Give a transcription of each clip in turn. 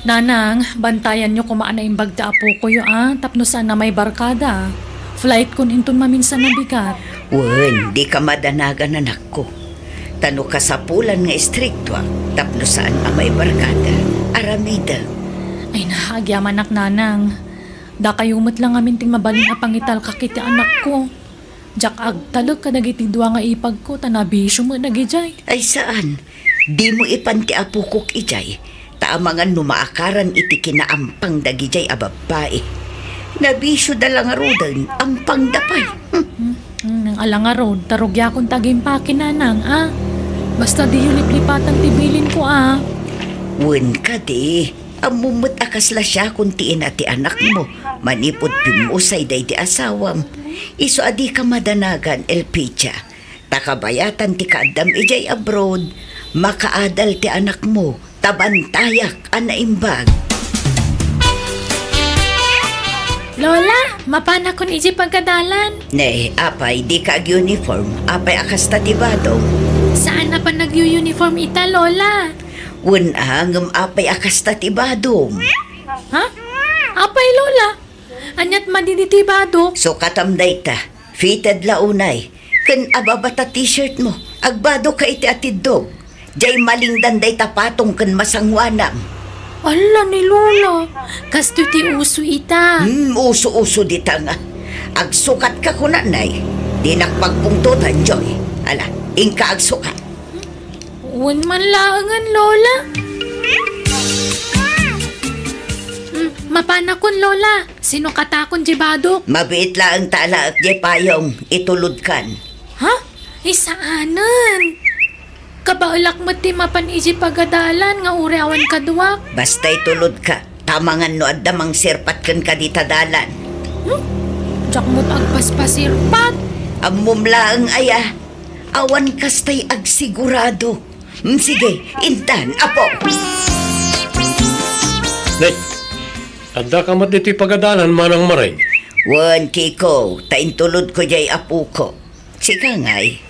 Nanang, bantayan nyo kumaan na imbag da apo ko tapno saan na may barkada. Flight kun intun maminsan na bigat. Wen, di ka madanagan anak ko. Tano ka sa pulan nga istrikto, tapno saan na may barkada. Aramida. Ay nahagyaman nak nanang. Da kayumot lang amin ting mabalin a pangital kakiti anak ko. Jak agtalog ka nagiti dua nga ipag ko, tanabisyo mo nagijay. Ay saan? Di mo ipanti apo kok ijay. Taamangan numaakaran iti kinaampang dagijay a babae. Nabisyo dalang arudan, ampang dapay. Nang alang road, tarugya kong tagimpakin nanang, Basta di yun liplipatan tibilin ko, Wen ka di. Amumot akasla siya kung tiin ati anak mo. Manipod pimusay day di asawam. Iso adi ka madanagan, Elpicha. Takabayatan ti kaadam ijay abroad. Makaadal ti anak mo. Tabantayak anaimbag. Lola, mapana kon iji pagkadalan. Ne, apay di ka uniform. Apay akas tatibado. Saan na pa nag-uniform ita, Lola? Wen ngam apay akas tatibado. Ha? Apay, Lola? Anyat madiditibado? So katamday ta. Fitted launay. Ken ababata t-shirt mo. Agbado ka iti atidog. Jay malingdan day tapatong ken masangwanam. Ala ni Lola, kasto ti uso ita. Uso-uso dita nga. Agsukat ka kunanay. Di nakpagpungtutan, Joy. Ala, ingka agsukat. Uwan man laangan, Lola. Mapana kon, Lola. Sino katakon jibado? Mabiit lang tala at jay payong itulod kan. Ha? Isaanan? Kabaulak mo ti mapan iji pagadalan nga uriawan kaduwak. Basta itulod ka. Tamangan no adamang sirpat kan kaditadalan. Diyak mo't agpaspasirpat. Amumla ang aya. Awan kastay agsigurado. Sige, intan, apo. Nay, anda ka mat dito'y pagadalan manang maray. Wan, Kiko, taintulod ko jay apo ko. Sika ngay.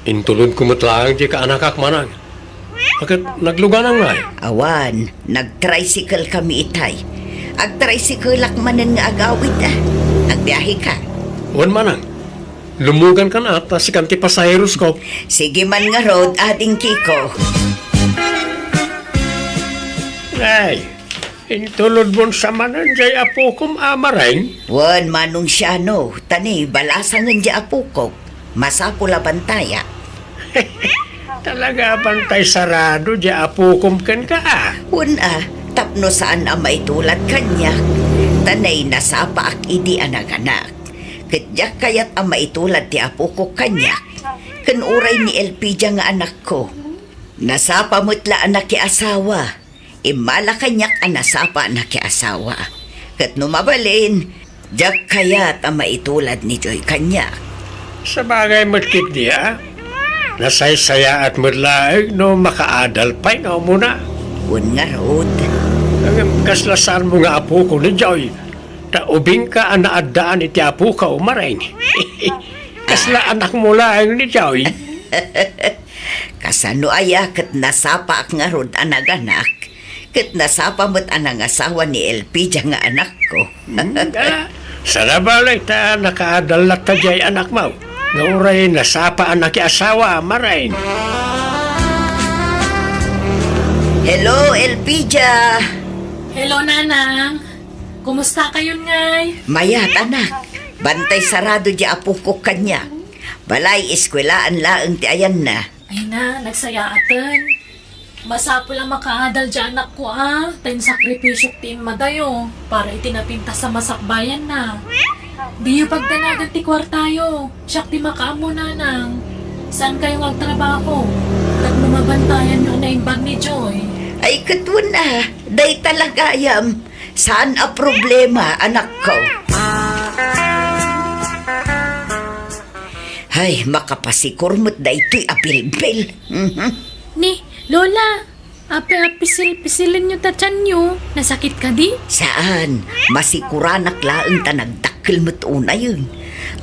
Intulod ko matlaang di ka anakak manang. Bakit nagluganang ngay? Awan, nag-tricycle kami itay. Ag-tricycle manen nga agawid Agbiyahe ka. Wan manang, lumugan ka na at si kanti pasaheros ko. Sige man nga road, ating Kiko. Ay, intulod mo sa manan jay apo kong amaray. Wan, manong siya no. Tani, balasangan di apo ko. Masapula bantaya. Talaga bantay sarado di apo kong kan ka Wan tapno saan ang maitulat kanya. Tanay nasapa ak idi anak-anak. Kadyak kayat ang maitulat ti apo ko kanya. Kanuray ni Elpidia nga anak ko. Nasapa mo'tla anak ki asawa. Imala kanyak ang nasapa anak ki asawa. Kat numabalin, jak kayat ang maitulad ni Joy kanya. Sa bagay matkit diya, nasaysaya at madlaig no makaadal pa'y nga muna. Wan nga road. Ang kaslasan mo nga apo ko ni Joy, taubing ka ang naadaan iti apo ka umaray. Kasla anak mo lang ni Joy. Kasano aya kat nasapa ak nga road anak-anak. Kat nasapa mo't anang asawa ni Elpidia nga anak ko. Sa nabalay ta nakaadal na tajay anak mo. Nga uray nasapa anak asawa maray. Hello, Elpidia. Hello, Nanang. Kumusta kayo ngay? Mayat, anak. Bantay sarado di apo ko kanya. Balay, eskwelaan laang ti ayan na. Ay na, nagsayatan. Masapo lang makaadal dyan anak ko Tayo sakripisyo tim madayo. Para itinapinta sa masakbayan na. Di yung pagdanagan ti kwartayo. Siyak ti makaamo nanang. Saan kayo magtrabaho? At lumabantayan nyo na imbag ni Joy. Ay, katwan na. Day talaga yam. Saan a problema, anak ko? Ay, makapasikurmot da ito'y apilbil. Ni, Lola, pisilin nyo tachan nyo. Nasakit ka di? Saan? Masikuranak laang ta nagdakkel mo't una yun.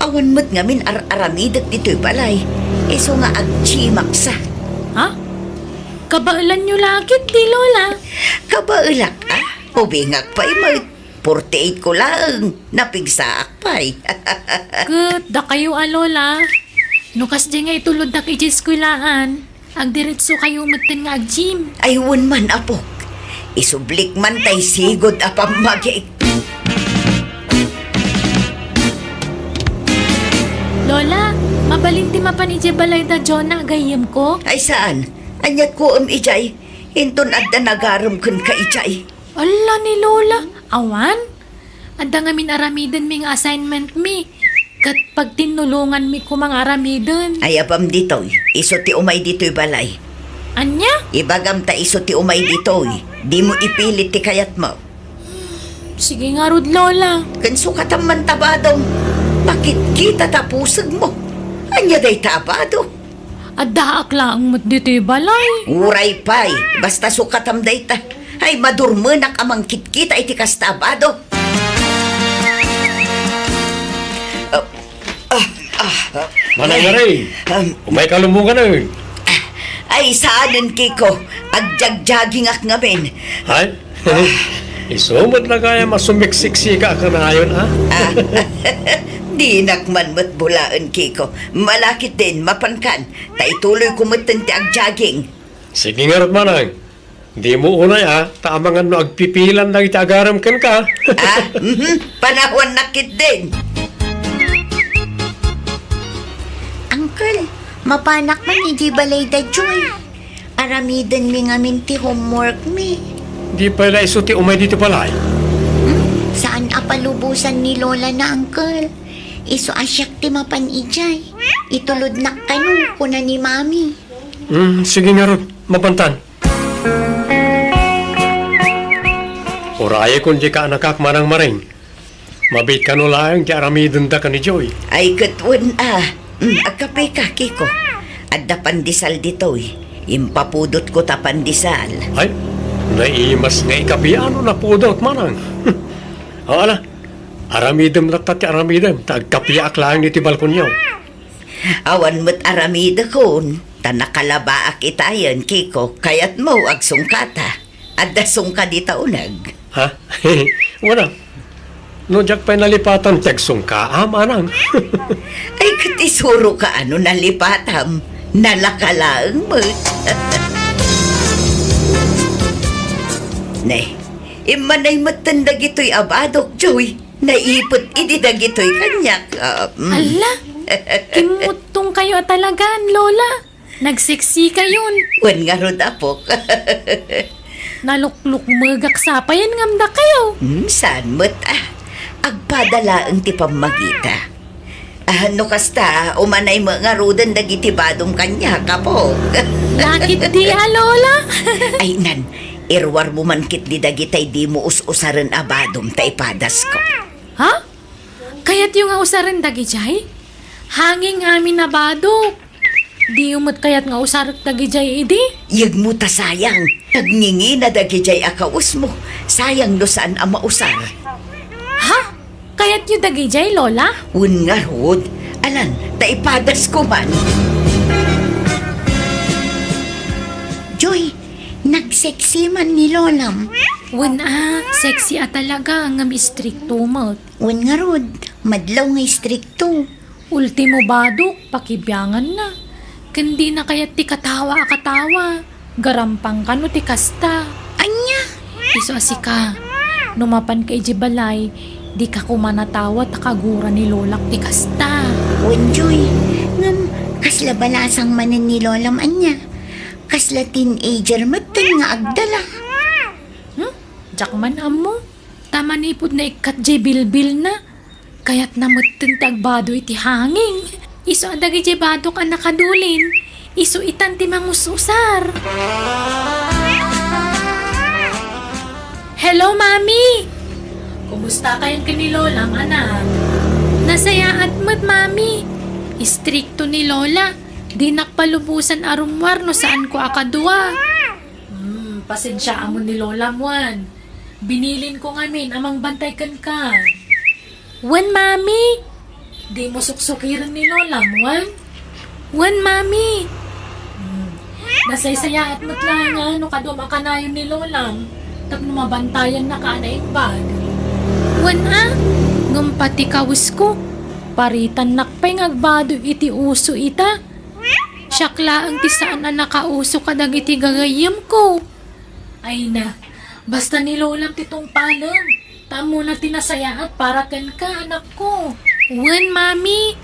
Awan mo't ngamin aramidak dito'y balay. Eso nga agchimaksa. Ha? Kabailan nyo lagit di, Lola. Kabailak Ubingak pa'y mat. 48 ko lang. Napigsaak pa'y. Good, da kayo Lola. Nukas di nga itulod na kay eskwelahan. Ang diretso kayo matin nga ag-gym. Ayun man, apok. Isublik man tay sigod apang magik. Lola, mabalinti mapan ije balay da Jonah gayem ko. Ay saan? Anyat ko ijay. Hinton adda nagaram kun ka ijay. Ala ni Lola, awan? Adda nga min aramiden ming assignment mi. Kat pag tinulungan mi ko mga aramiden. Ay abam ditoy. Iso ti umay ditoy balay. Anya? Ibagam ta iso ti umay ditoy. Di mo ipilit ti kayat mo. Sige nga rod Lola. Kanso kataman tabadong. Bakit kita tapusag mo? Anya day tabado? Adda akla ang mat dito'y balay. Uray pay. Basta sukatam day ta. Ay madurmenak amang kitkita iti kastabado. Manang Maray, umay kalumungan na eh. Ay saanan kiko. Agjagjaging ak ngamin. Hay? Isumot na kaya masumiksik-sika ka na ngayon, ha? Di nakman mat bulaan kiko. Malakit din, mapankan. Taituloy kumatan ti agjaging. Sige nga rin, Manang. Di mo unay, ha? Tamangan no agpipilan na itagaram kan ka. Panahon nakit din. Uncle, mapanak man iji balay da Joy. Aramidan mi nga minti homework mi. Di pala isuti umay dito pala, eh. Saan apalubusan ni Lola na, Uncle? Iso asyak ti mapan ijay. Itulod na kanu kuna ni Mami. Sige nga rin, mapantan. Uraya kung di ka nakak Manang Maring. Mabit ka no lang ti aramidon da ka ni Joy. Ay katwan agkape ka kiko. Adda pandisal ditoy. Impapudot ko ta pandisal. Ay, naimas nga ikapiano na pudot, Manang. Ala, aramidem na tati aramidem. Tagkapiak lang ni tibal ko niyo. Awan mo't aramida kon. Tanakalabaak itayan kiko. Kayat mo agsungkata. Adda sungka di taunag. Ha? Wala. No, jak pa'y nalipatan tegsong ka, Manang. Ay katisuro ka ano nalipatam. Nalakalaang mo't. Ne, imanay matandag ito'y abadok, Joy. Naipot ididag ito'y kanyak. Ala, kimutong kayo talagan, Lola. Nagseksi kayon. Wan nga rod apok. Nalukluk magak sapayan ngamda kayo. Saan mo't agpadala ang tipamagita. Ano kasta, umanay mo nga rodan dagitibadong kanya, kapok. Lakit di Lola. Ay nan, irwar mo man kit di dagitay di mo us-usaran abadom taipadas ko. Ha? Kaya't yung usaran dagijay? Hanging amin na badok. Di umot kayat nga usarak dagijay idi? Yag mo ta sayang, nagningi na dagijay akaus mo. Sayang no saan ang mausar. Ha? Kaya't yung dagijay, Lola? Un nga rod, alan, taipadas ko man. Joy, nagseksi man ni Lolam. Sexy talaga ang stricto mo. Wan nga rod, madlaw nga stricto. Ultimo badok, pakibiyangan na. Kandi na kaya't ti katawa. Garampang ka no ti kasta. Anya? Iso asika, numapan kay jibalay, di ka kumanatawa takagura ni Lolak ti kasta. Wan Joy, ngam kasla balasang manan ni Lolam anya. Kasla teenager matan nga agdala. Jakman amo, tama nipod na ikat jay bilbil na. Kaya't namutin tagbado iti hanging. Iso adagi jay bado ka nakadulin. Iso itan ti mangususar. Hello, Mami! Kumusta kayan ka ni Lola, anak? Nasaya at mo't, Mami. Istrikto ni Lola. Di nakpalubusan arumwar no saan ko akadua. Pasensya mo ni Lola, Juan. Binilin ko ngamin amang bantay kan ka. Wan, Mami! Di mo suksukiran ni Lola, Juan. Wan, Mami! Nasaysaya at matlangan no kaduma kanayon ni Lola. tapno mabantayan na ka na yung bag. Wan ngam pati kawis ko. Paritan nakpay ngagbado iti uso ita. Syakla ang tisaan na nakauso ka dag iti gagayam ko. Ay na, basta nilolam titong palang. Tamo na tinasayaan para kan ka, anak ko. Wan, mami.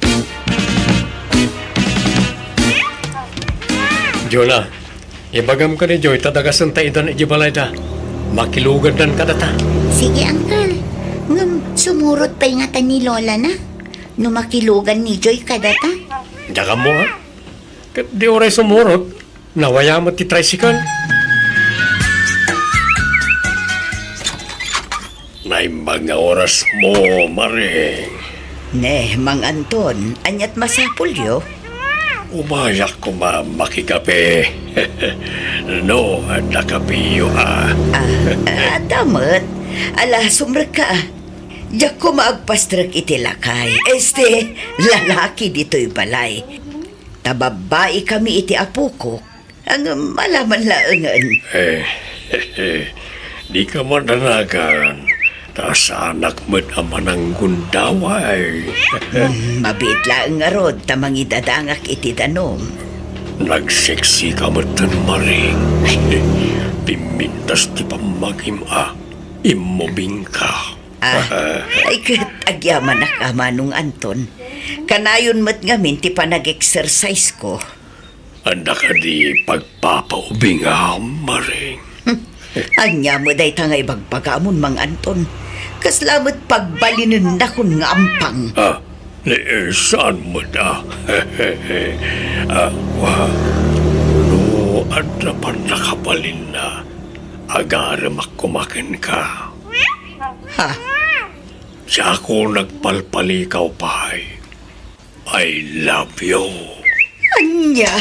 Jola, ibagam ka ni Joy, tadagasan tayo doon ijibalay da. Makilugan dan ka data. Sige, Uncle. Ngam, sumurot pa ingatan ni Lola na. Numakilugan ni Joy kadata. Diyaga mo ha. Kat di oray sumurot, nawaya mo ti tricycle. May mga oras mo, Maring. Ne, Mang Anton, anyat masapul yo. Umayak ko makigabi. No, nakapiyo Damat, ala sumra ka. Diyak ko maagpastrak iti lakay. Lalaki dito'y balay. Tababae kami iti apo ko. Ang malaman laangan. Di ka mananagan. Tas anak mo't ama ng gundaway. Mabit lang nga rod, tamang idadangak iti danom. Nagseksi ka mo't Maring. Pimintas ti pamagim imuming ka. Ay kat agyaman na kama nung Anton. Kanayon mo't ngamin ti pa nag-exercise ko. Anda ka di pagpapaubing Maring. Anya mo day tangay bagbagamon, Mang Anton. Kaslamot pagbalinin na kun nga ampang. Saan mo da? No, adra pa nakabalin na. Agaram kumakin ka. Ha? Siya ako nagpalpalikaw pa. I love you. Anya?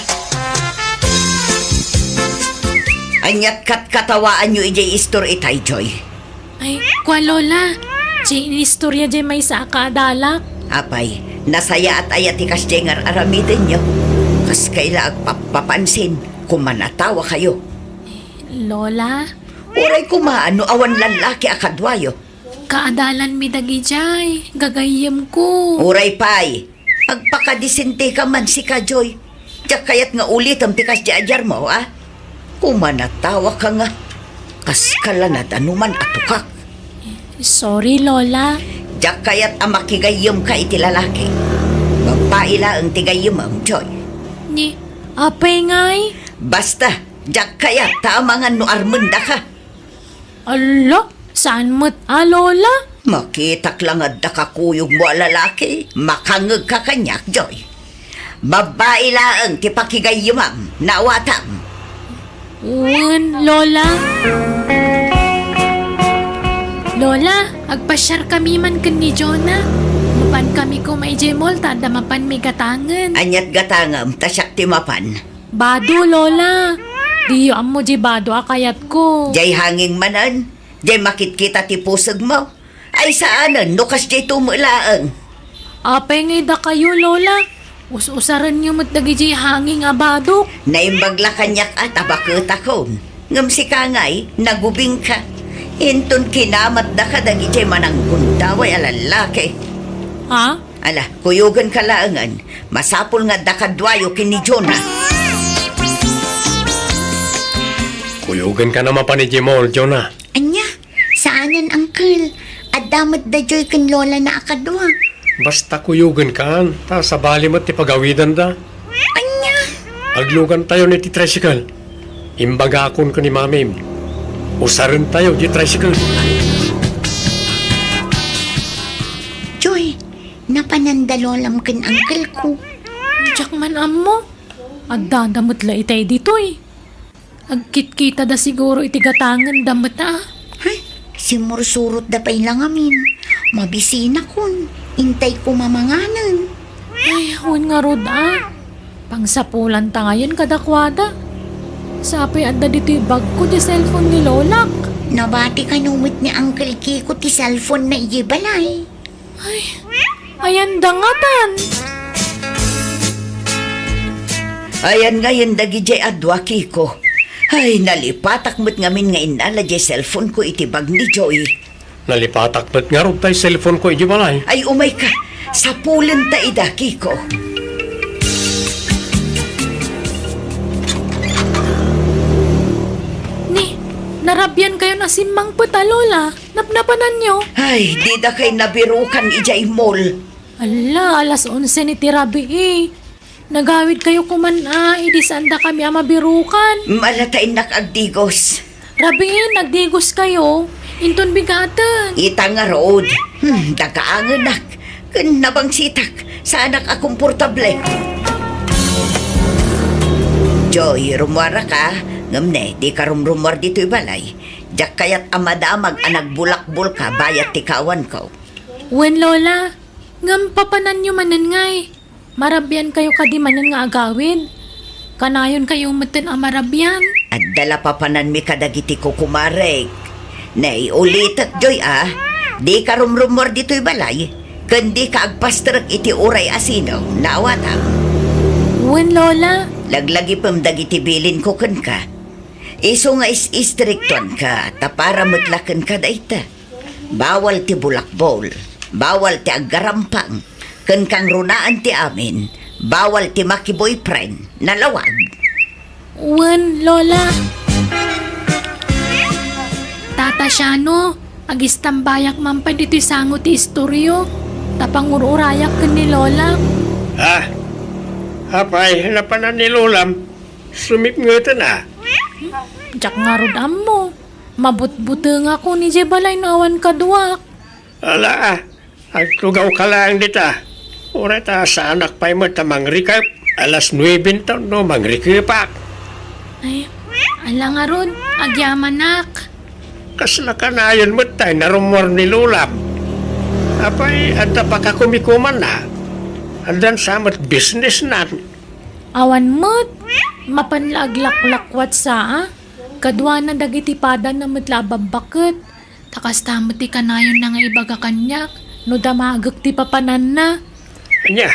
Anyat katawaan nyo ijay istor itay, Joy. Ay, kwa lola. Jane istorya jay may sa akadalak. Apay, nasaya at ayat ikas jay ngar aramidin nyo. Kas kaila agpapansin kung manatawa kayo. Lola, Uray kumaano awan lalaki akadwayo. kaadalan mi dagi jay. Gagayam ko. Uray pay, agpakadisinte ka man si ka, Joy. Diyak kayat nga ulit ang tikas di ajar mo, Kung manatawa ka nga, kas kalanad anuman atukak. Sorry, Lola. Diyak kayat ang makigayom ka iti lalaki. Magpaila ang tigayom ang Joy. Ni, apay ngay? Basta, diyak kayat taamangan no armenda ka. Ala, saan mo't Lola? Makitak lang at nakakuyog mo lalaki, makangag ka kanyak, Joy. Babae laang ti pakigayumam, nawatam. Uwan, Lola. Lola, agpasyar kami man kan ni Jonah. Mapan kami ko may jemol, tada mapan may gatangan. Anyat gatangam, tasyak ti mapan. Bado, Lola. Diyo amo di bado akayat ko. Jay hanging manan, jay makitkita ti pusag mo. Ay saanan, nukas jay tumulaang. Apay ngay da kayo, Lola. Us-usaran niyo mo't dagi jay hanging abado. Naimbagla kanyak at abakutakon. Ngam si kangay, nagubing ka. Inton kinamat da ka dagi jay mananggundaway alalaki. Ha? Ala, kuyugan ka laangan. Masapul nga dakadwayo kini Jonah. Kuyugan ka naman pa ni Jimol, Jonah. Anya, saanan, Uncle? Adamot da Joy kan Lola na akadwa. Basta kuyugan ka, ta sa bali mo't ti pagawidan da. Anya? Aglugan tayo ni ti tricycle. Imbagakon ko ni mamim. Usarin tayo di tricycle. Joy, napanandalolam kan Uncle ko. Diyak man amo. Agdadamot la itay dito Agkit-kita da siguro iti gatangan damot Hay, simursurot da pa'y lang amin. Mabisina kun. Intay ko mamanganan. Ay, huwag nga rod Pangsapulan ta ngayon kadakwada. Sapay adda dito yung bag ko di cellphone ni Lolak. Nabati ka numit ni Uncle Kiko ti cellphone na iyibalay. Ay, ayan dangatan. Ayan ngayon dagi jay adwa kiko. Ay, nalipatak mo't ngamin nga inala di cellphone ko itibag ni Joy. Nalipatak ba't nga rin tayo cellphone ko, balay. Ay, umay ka. Sa pulen ta idaki ko. Ni, narabyan kayo na simmang puta, Lola. Napnapanan nyo. Ay, di da kay nabirukan ijay mall. Ala, alas 11 ni Tirabi eh. Nagawid kayo kumana, idisanda kami ang mabirukan. Malatay nakagdigos. Rabi, nagdigos kayo. Inton bigatan. Ita nga road. Dakaangan nak. Kun nabang sitak. Sa anak akong portable. Joy, rumwara ka. Ngamne, di ka rumrumwar dito'y balay. Diyak kayat amadamag anag bulakbul ka bayat tikawan ko. Wen, Lola. Ngam papanan nyo manan ngay. Marabyan kayo kadimanan nga agawid. Kanayon kayo matan ang marabyan. At dala papanan mi kadagiti ko kumarek. Nay, ulitat Joy Di ka rumrumor dito'y balay. Kundi ka agpastrak iti uray asino. Naawatang. Wen, Lola. Laglagi pam dagiti bilin ko kun ka. Iso nga is-istrikton ka. Tapara mutlakan ka dayta. Bawal ti bulakbol. Bawal ti aggarampang. Kun kang runaan ti amin. Bawal ti maki-boyfriend. Nalawag. Wen, Lola. Tata Shano, agistambayak man pa dito'y sango ti istoryo. Tapangururayak ka ni Lola. Apay, napanan ni Lolam. Sumip nga ito na. Diyak nga rodam mo. Mabut-buteng ako ni Jebalay na awan kaduak. Ala agtugaw ka lang dita. Ura ta sa anak pa'y mo tamang rikap. Alas 9 taon no, mangrikipak. Ay, ala nga ron, agyamanak. Kasla ka na yun mo tayo narumor ni Lolam. Apay, anta pa ka kumikuman na. Andan samot business na. Awan mo't, mapanlaglaklakwat sa Kadwa na dagiti pada na matlababakit. Takas tamot ti kanayon na nga ibaga kanyak. No damagak ti papanan na. Anya,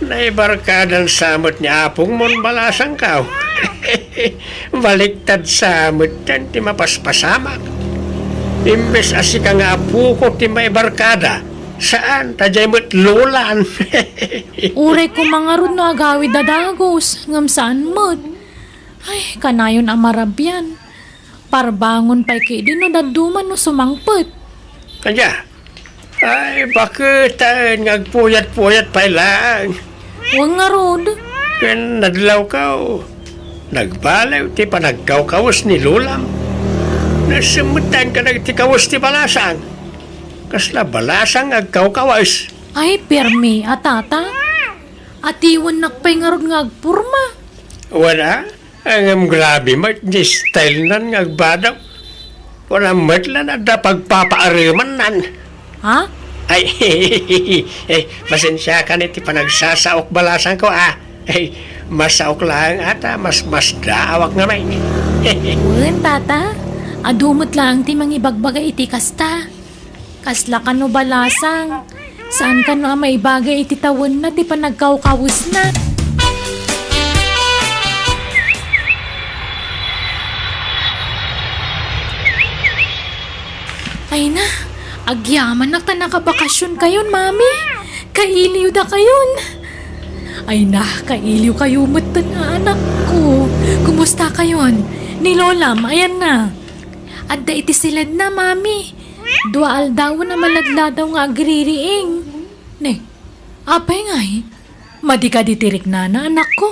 naibarkadan samot niya apong mon balasang kaw. Baliktad samot yan ti mapaspasamak. Imbes asi ka nga apo ko ti maibarkada. Saan? Tajay mo't lulan. Uray ko mga ron no agawid dadagos. Ngam saan mo't? Ay, kanayon ang marabyan. Parbangon pa'y kidi no daduman no sumangpet. Kanya, ay bakit ngagpuyat-puyat pa lang. Huwag nga rod. Kaya nadlaw ka nagbalaw ti panagkaw-kawas ni Lulam. Nasumutan ka nagtikawas ti balasang. Kasla balasang agkaw-kawas. Ay, permi, atata. Atiwan nakpay nga rod nga agpurma. Wala, ang grabe mat di style nan ngagbadaw. Wala matla na da pagpapaariman nan. Ha? Ay, pasensya ka niti panagsasaok balasan ko Ay, masaok lang ata, mas daawak nga may. Wen, tata. Adumot lang ti mangibagbaga iti kasta. Kasla ka no balasang. Saan ka no may bagay iti tawon na ti panagkaw-kawus na. Ay na, agyaman na ta nakabakasyon kayon, mami. Kailiw da kayon. Ay na, kailiw kayo matan na anak ko. Kumusta kayon? Ni Lola, ayan na. Adda iti silad na, mami. Dual daw na maladladaw nga agririing. Ne, apay nga madi ka ditirik na anak ko.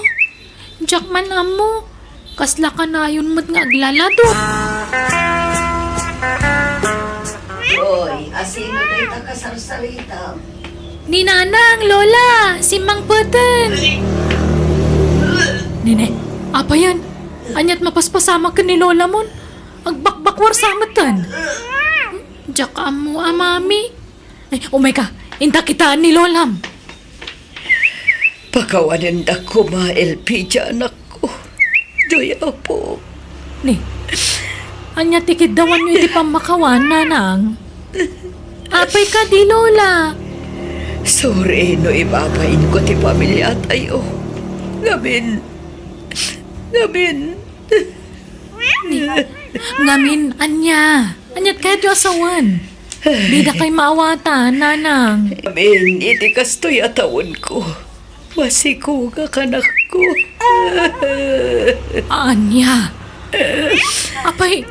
Diyak man amo, kasla ka na yun mo't nga aglaladot. Joy, asino tayo takasarsarita. Ni Nanang, Lola, si Mang Peten. Nine, apa yan? Anyat mapaspasama ka ni Lola mon. Agbakbakwar sa amatan. Diyak mo, mami. Ay, umay ka, inta kita ni Lolam. Pakawanan da ko ma-LP anak ko. Joy, apo. Ni, anyat ikiddawan nyo iti pamakawan, Nanang. Apay ka di, Lola. Sorry, no ibabain ko ti pamilya tayo. Ngamin, Ngamin, anya. Anyat kayo di asawan. Di na kay maawatan, nanang. Amin, iti kastoy atawon ko. Masiko ka kanak ko. Anya. Apay,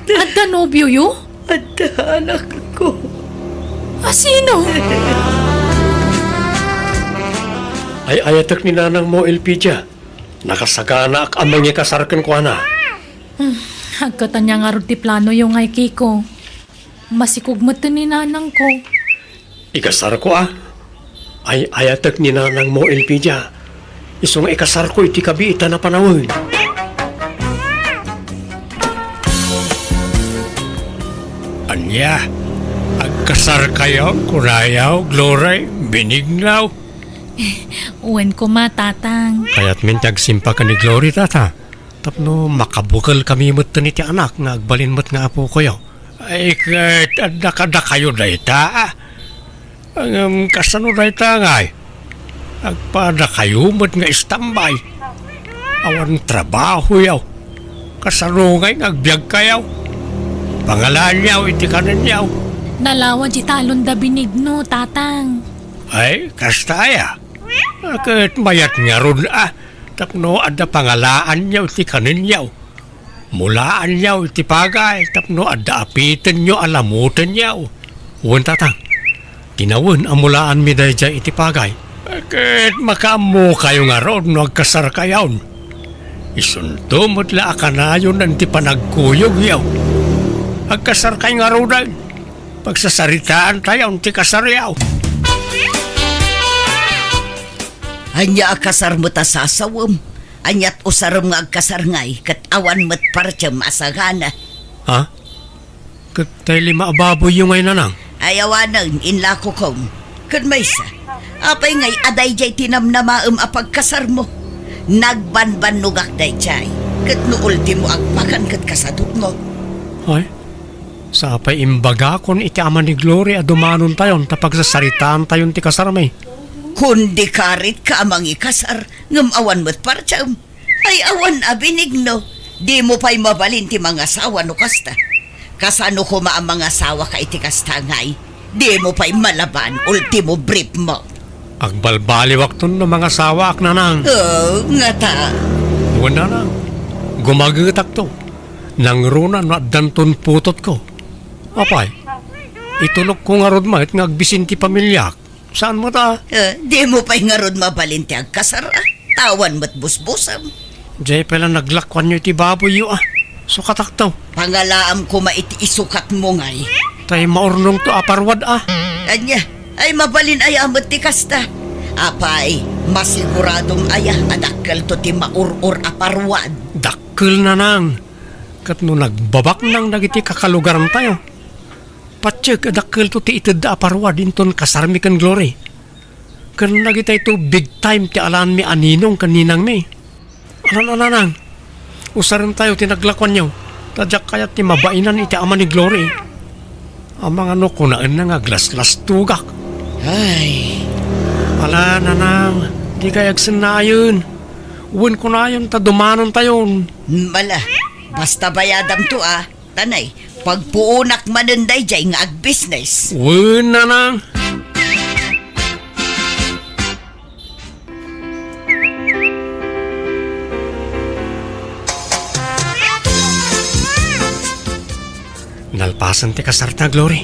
adda nobyo yo? At anak ko. Sino? Ay ayatak ni nanang mo, Elpidia. Nakasagana ak amang niya kasarkan ko na. Hagkatan niya nga rin ti plano yung ay Kiko. Masikugmat ni nanang ko. Ikasar ko Ay ayatak ni nanang mo, Elpidia. Isong ikasar ko iti kabiita na panahon. Anya, agkasar kayo, kurayaw, glory, binignaw. Uwan ko matatang. Kaya't mintag simpa ka ni Glory, tata. Tapno makabukal kami mo't ni ti anak nga agbalin mo't nga apo kayo. Ay kahit adakada kayo dayta. Ang kasano dayta nga agpada kayo mo't nga istambay. Awan trabaho yaw. Kasano nga agbyag kayaw. Pangalan yaw, iti kanan yaw. Nalawa di talon da binigno, tatang. Ay, kastaya. Kahit mayat nga ron tapno adda pangalaan niyaw ti kanin niyaw. Mulaan niyaw ti pagay, tapno adda apitin niyo alamutin niyaw. Uwan tatang, tinawin ang mulaan mi dahi dyan iti pagay. Kahit makaamu kayo nga ron no agkasar kayaw. Isunto mo't la akanayon ng ti panagkuyog yaw. Agkasar kayo nga ron pagsasaritaan tayo ti kasar yaw. Anya akasar mo ta sasawam. Anyat usaram nga agkasar ngay. Kat awan mo't parcha masagana. Ha? Katay lima ababoy yung ngay nanang. Ayawanang inla ko kong. Kat maysa. Apay ngay aday jay tinamnamaam apagkasar mo. Nagbanban nugak day jay. Kat no ultimo agpakan kat kasaduk mo. Ay, sa apay imbaga kon iti ama ni Glory adumanon tayon tapag sasaritaan tayon ti kasarmay. Kundi karit ka amang ikasar, ngam awan mo't parcham. Ay awan abinigno, di mo pa'y mabalin ti mga asawa no kasta. Kasano ko maang mga asawa ka iti kasta ngay, di mo pa'y malaban, ultimo brief mo. Agbalbaliwak ton no mga sawa ak nanang. Oh, nga ta. Uwan nanang, gumagitak to. Nang runa no danton putot ko. Apay, itulog ko nga rod mahit nga agbisin ti pamilyak. Saan mo ta? Di mo pa'y nga ron mabalin ti agkasar, tawan mo't busbusam. Diyay pala naglakwan nyo iti baboy yu Sukatak to. Pangalaam ko maiti isukat mo ngay. Tay maurnong to aparwad Anya, ay mabalin ay amot ti kasta. Apay, masiguradong aya adakkel to ti maurur aparwad. Dakkel na nang. Kat no nagbabak nang nagiti kakalugaran tayo. Patsyak adakkel to ti itid da aparwad inton kasarmi kan Glory. Kan nagitay to big time ti alaan mi aninong kaninang mi. Anan. Usarin tayo tinaglakwan nyo. Tadyak kayat ti mabainan iti ama ni Glory. Ang mga no kunaan na nga glas-glas tugak. Ay, Ala nanang, di kayag sinayon. Uwan ko na yun, tadumanon tayon. mala, basta bayadam to Tanay, pagpuunak manunday jay nga ag-business. Uwan nanang. Nalpasan ti kasarta, Glory.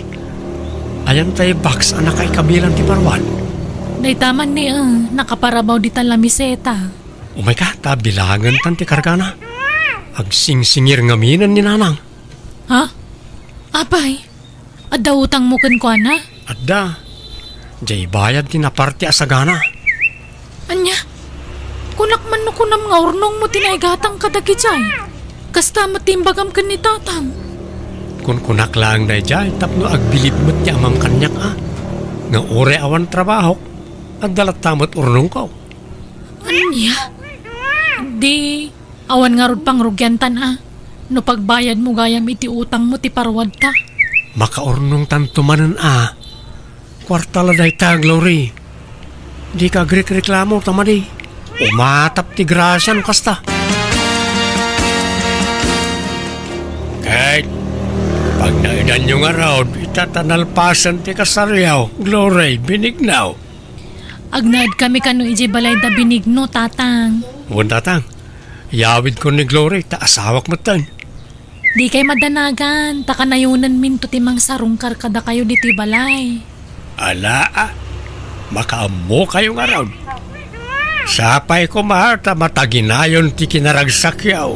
Ayan tayo box anak kay kabilang ti parwan. Naitaman ni nakaparabaw di tan lamiseta. Umay ka, tabilangan tan ti kargana. Agsingsingir ngaminan ni nanang. Ha? Apay, adda utang mo kan ko na? Adda, jay bayad ti naparte asagana. Anya, kunak man no kunam nga urnong mo tinaigatang kadagijay. Kasta matimbagam kan ni tatang. Kun kunak lang na jay, tapno agbilib mo't ti amam kanyak Nga ore awan trabaho, agdalat tamot urnong ko. Anya? Di, awan nga rod pang rugyantan No pagbayad mo gayam iti utang mo ti parwad ta. Makaurnong tantumanan Kwartala day ta, Glory. Di ka reklamo tamadi. Umatap ti grasya no kasta. right. Pag naidan nyo nga raw, itatanalpasan ti kasaryaw, Glory, binignaw. Agnaad kami kano iji balay da binigno, tatang. Huwag tatang, yawid ko ni Glory, taasawak mo tan. Di kay madanagan, takanayunan min to timang sarungkar kada kayo diti balay. Ala, makaamo kayo nga raw. Sapay ko maharta mataginayon ti kinaragsakyaw.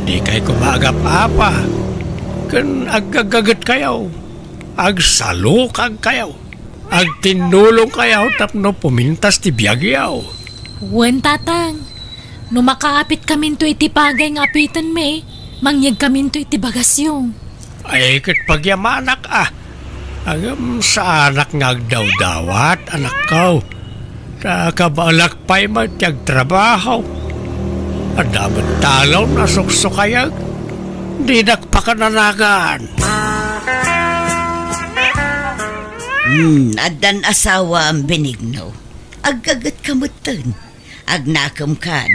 Di kay kumagap apa. Kan agagagat kayaw. Agsalukag kayaw. Agtinulong kayaw tapno pumintas ti biyagyaw. Wen, tatang. No makaapit kamin to iti pagay nga apitan me, mangyag kamin to iti bagasyo. Ay kat pagyamanak Agam sa anak nga agdaw-dawat, anak ko. Kabalak pa'y magtiyag-trabaho. At dapat talaw na suksukayag. Di nakpakananagan. Adan asawa ang Benigno. Aggagat kamutan. Agnakam kan.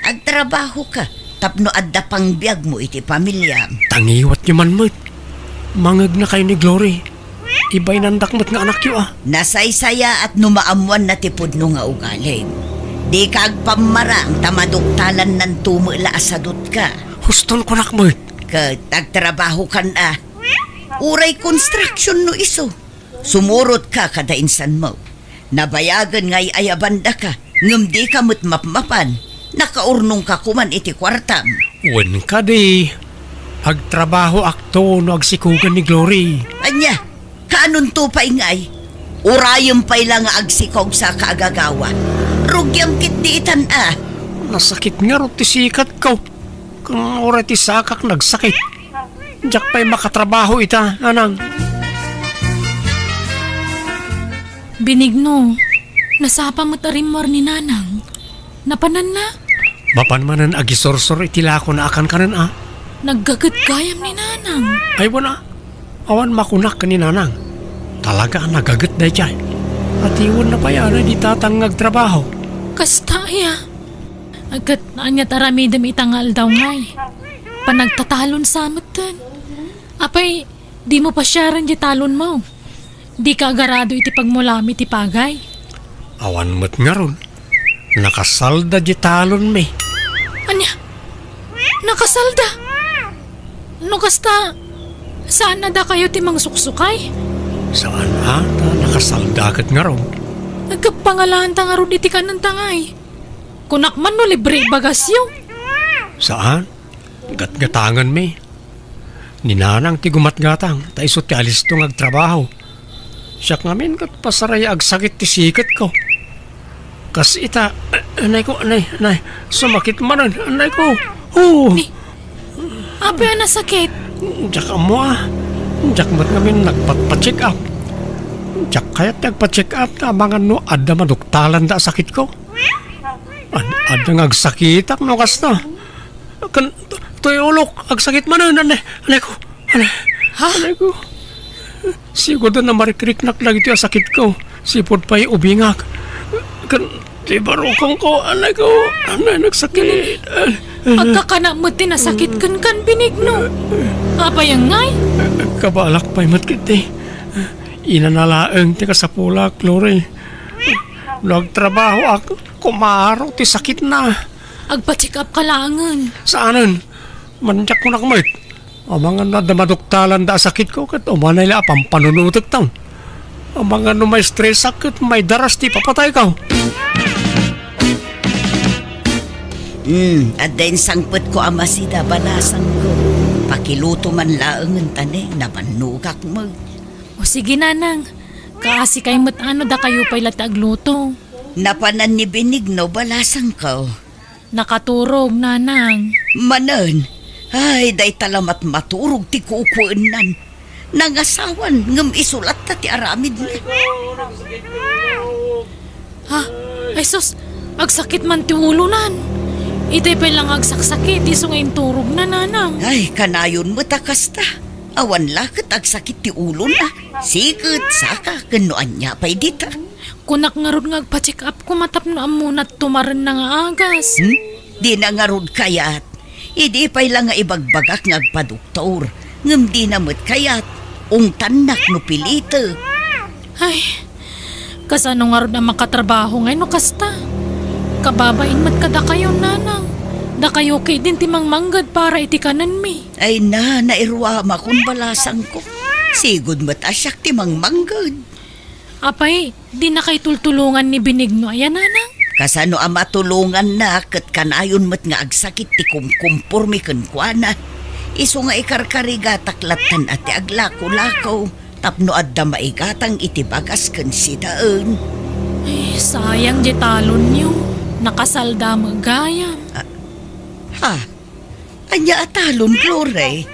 Agtrabaho ka. Tapno adda pang biyag mo iti pamilyam. Tangiwat niyo man mo't. Mangag na kayo ni Glory. Iba'y nandakmat nga anak yo Nasaysaya at numaamuan na tipod no nga ugalim. Di ka agpamarang tamaduktalan ng tumula asadot ka. Huston ko nakmat. Tagtrabaho kan Uray construction no iso. Sumurot ka kada insan mo. Nabayagan nga'y ayabanda ka. Ngam di ka mapmapan. Nakaurnong ka kuman iti kwartam. Wen ka di. Agtrabaho akto no agsikugan ni Glory. Anya, kaanon to pa ingay? Urayom pa'y lang nga agsikog sa kaagagawa. Rugyam kit di itan Nasakit nga ro ti sikat ko. Kung oray ti sakak nagsakit. Diyak pa'y makatrabaho ita, anang. Binigno, nasapa mo't arimor ni nanang. Napanan na, Bapan manan agisorsor itilako na akan kanan naggagat gayam ni nanang. Ay wala. Awan makunak ka ni nanang. Talaga nagagat na dyan. At iwan na pa yan di tatangag trabaho. Kastaya. Agat anya taramidam itangal daw ngay. Panagtatalon sa amatan. Apay, di mo pa siya rin di talon mo. Di ka agarado iti pagmulami ti pagay. Awan mo't nga ron. Nakasalda di talon me. Anya? Nakasalda? No kasta, saan na da kayo timang suksukay? Saan nakasalda kat nga ron. Nagkapangalaan ta nga ron iti ka ng tangay. Kunakman no libre bagasyo. Saan? Gatgatangan me. Ninanang ti gumatgatang. Ta iso ti alis tong agtrabaho. Siyak ngamin kat pasaray agsakit ti sikat ko. Kas ita, anay ko, anay, sumakit manan, anay ko. Ape na sakit. Diyak mo Diyak mat ngamin nagpat-check up. Diyak kaya't nagpa-check up na mga no adda maduktalan da sakit ko. Adda ngagsakitak no kasta. Kan tuyulok agsakit manan, anay ko. Anay ko. Siguro na marikriknak lagi ito sakit ko. Sipod pa'y ubingak. Kan, di barukang ko, anay ko. Anay, nagsakit. Pagkakana mo tinasakit kan Binigno. Apa yung ngay? Kabalak pa'y matkit Inanalaang ti kasapula, Glory. Nagtrabaho ako. Kumaro, ti sakit na. Agpa-check up ka langan. Saanan? Manjak ko nakamit. Ang mga nadamaduktalan da sakit ko kat umanay la pampanunutot taon. Ang mga no may stress sakit, may daras ti papatay ka. At din sangput ko amasida balasan ko. Pakiluto man laang ang tanay na manugak mo. O sige nanang, kaasi kay mo't ano da kayo pa'y latagluto. Napanan ni Benigno balasan ko. Nakaturog nanang. Manan, ay day talamat maturog ti kukuenan. Nangasawan ngam isulat ta ti aramid na. Ha? Ay sus, agsakit man ti ulunan. Itay pa lang agsaksakit, iso ngayon turog na nanang. Ay, kanayon mo takasta. Awan lakit agsakit ti ulo na. Sikit, saka, kanuan niya pa'y dita. Kunak nga ron nga agpa-check up ko matap na amunat tumaran na nga agas. Di na nga rod kayat. Idi pa'y lang nga ibagbagak nga agpadoktor. Ngam di namot kayat. Ungtanak no pilito. Ay, kasano nga ron na makatrabaho ngayon no kasta. Kababain mat kada kayo, nanang. Da kayo kay din timang manggad para itikanan mi. Ay na, nairwama kung balasang ko. Sigod mat asyak timang manggod. Apay, di na kay tultulungan ni Benigno, ayan, nanang. Kasano ang matulungan na kat kanayon mat nga agsakit ti kumkumpor mi kuana. Iso nga ikarkarigatak-latan ati aglako-lakaw. Tapno adda maigatang itibagas kan si daan. Ay, sayang di talon niyo. Nakasalda magayam. Ha? Anya atalon, Glory?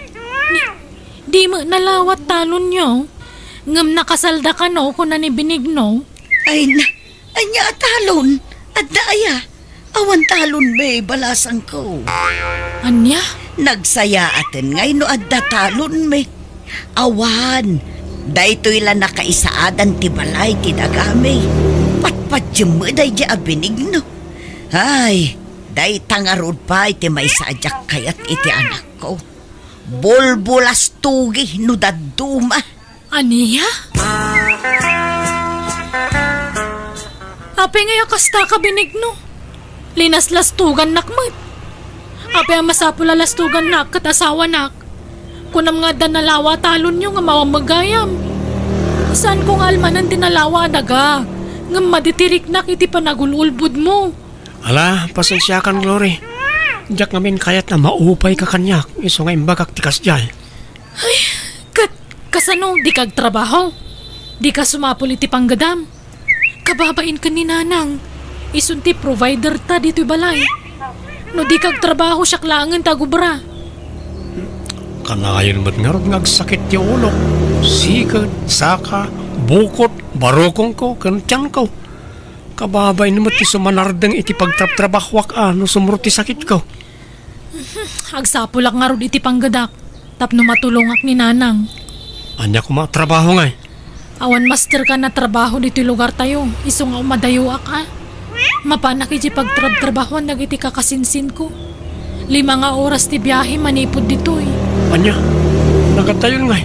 Di mo nalawat talon niyo. Ngam nakasalda ka no kung na ni Benigno. Ay na, anya atalon? Adda aya. Awan talon be, balasang ko. Anya? Nagsaya atin ngay no adda talon me. Awan, daytoy la nakaisaadan ti balay ti dagami. Patpat mo day di Benigno. Ay, day tangarod pa iti may sadyak kayat iti anak ko. Bolbulas tugi no daduma. Aniya? Ape ngaya kasta ka Benigno. Linas lastugan nakmat. Ape ang masapula lastugan nak kat asawa nak. Kunam nga danalawa talon nyo nga mawamagayam. Saan kong almanan tinalawa daga? Nga maditirik nak iti panagululbud mo. Ala, pasensya kan, Glory. Diyak ngamin kayat na maupay ka kanyak. Iso nga imbagak tikas dyan. Kasano di kag trabaho? Di ka sumapul iti panggadam? Kababain ka ni nanang. Isunti provider ta dito'y balay. No di kag trabaho siya klangan tagubra. Kanayon mo't nga ron ngagsakit ti ulo. Sikad, saka, bukot, barokong ko, kantyan ko. Kababain mo't ti sumanardang iti pagtrap-trabahwak no sumuro ti sakit ko. Agsapulak nga ron iti panggadak. Tapno matulungak ni nanang. Anya ko matrabaho nga. Awan master ka na trabaho dito'y lugar tayo. Iso nga umadayuak Mapanak iti pagtrab-trabahoan nagiti kakasinsin ko. 5 nga oras ti biyahe manipod dito'y. Anya, nagatayon nga.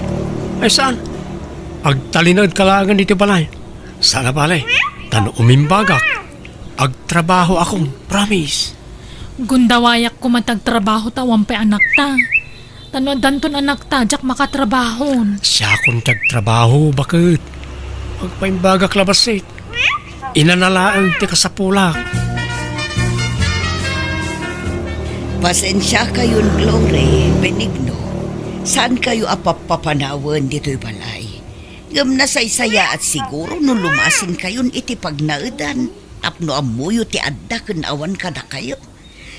Ay saan? Agtalinod kalangan dito balay. Sana balay, tano umimbagak. Agtrabaho akong, promise. Gundawayak ko matagtrabaho tawang pe anak ta. Tano danton anak ta, jak makatrabahon. Siya akong tagtrabaho, bakit? Magpaimbagak labasit. Inanalaan ti kasapulak. Pasensya kayon, Glory, Benigno. Saan kayo apapapanawan dito'y balay? Ngam na saysaya at siguro no lumasin kayon iti pagnaudan. Tapno amuyo ti adda kun awan kada kayo.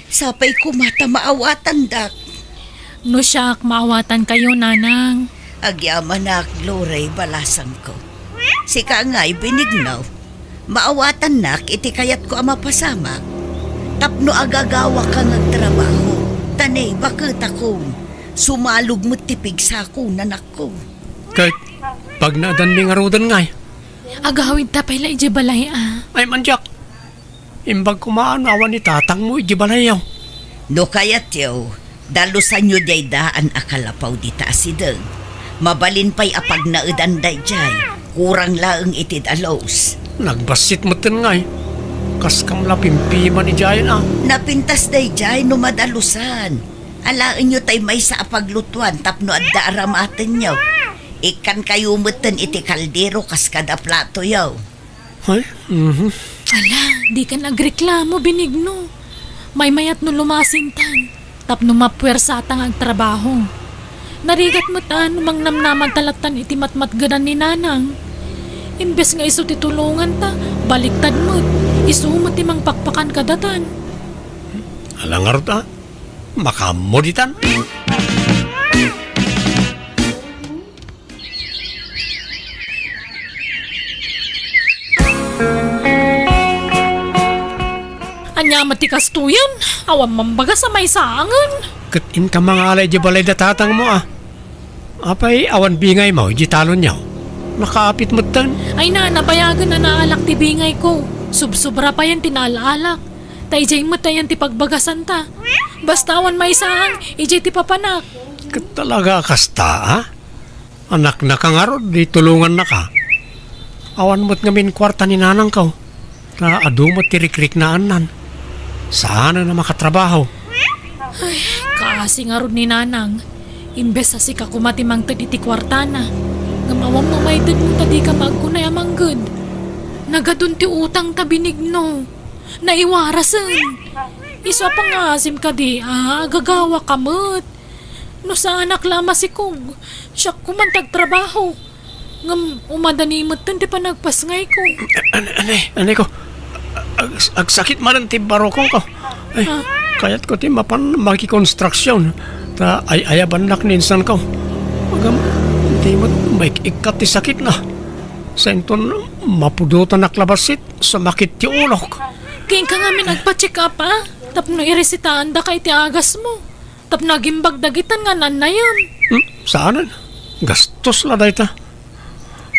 Sapay kumata maawatan dak. No siyak, maawatan kayo, nanang. Agyaman na, Glory, balasang ko. Si Kangay, Benigno. Maawatan nak, iti kayat ko ang mapasamak. Tapno agagawa ka ng trabaho. Tanay, bakit ako? Sumalog mo tipig sa ako, nanak ko. Kahit pag nadanding arudan nga. Agawid ta pala ijibalay Ay manjak. Imbag kumaan awan ni tatang mo ijibalayaw. No kayat yaw, dalusan nyo day daan akalapaw di taasideng. Mabalin pa'y apag naudan day jay, kurang laeng itid alos. Nagbasit mo tin nga. Kas kam lapimpiman ni Jayan Napintas day jay no madalusan. Alaan nyo tay may sa apaglutuan tapno adda aramaten nyo. Ikan kayo mutan iti kaldero kas kada plato yaw. Ay, Ala, di ka nagreklamo, Benigno. May mayat no lumasintan. Tapno mapwersatang ang trabaho. Narigat mo tan, mang namnaman talatan iti matmatgadan ni nanang. Imbes nga iso titulungan ta, baliktad mo. Iso mo timang pakpakan kadatan. alangar ta. Makamoditan. Anya matikas tuyan, awam mambaga sa may saangan. Katin ka mga alay di balay da tatang mo Apay awan bingay mo, di talon niyaw. Nakaapit mo tan. Ay na, nabayagan na naalak ti bingay ko. Subsubra pa yan tinaalaalak. Ta ijay matayan ti pagbagasan ta. Bastawan may saan, ijay ti papanak. Talaga kasta, ha? Anak na ka nga ron, di tulungan na ka. Awan mo't ngamin kwarta ni nanang ka. Na adumot tirik-rik na anan. Saan na makatrabaho? Kaasi nga ron ni nanang. Imbes sa sika kumatimang tadi ti kwartana. Ngamawang mamaytad mo tadi ka magkunay amang good. Nagadun ti utang tabinig no. Naiwarasan. Isa pa nga asim ka di gagawa kamot. No sa anak lama si Kog. Siya kumantag trabaho. Ngam umadani mo ti pa nagpasngay ko. Anay ko. Agsakit man ang tibaro ko. Ay, kaya't ko ti mapan makikonstruksyon. Ta ay ayaban nak ninsan ko. Magam, di mo may ikat ti sakit na. Sa inton, mapudutan na klabasit, sumakit ti ulok. Kain ka nga nagpa-check up Tapno iresitahan da kay ti agas mo. Tapno gimbag dagitan nga nan na yun. Saanan? Gastos la day ta.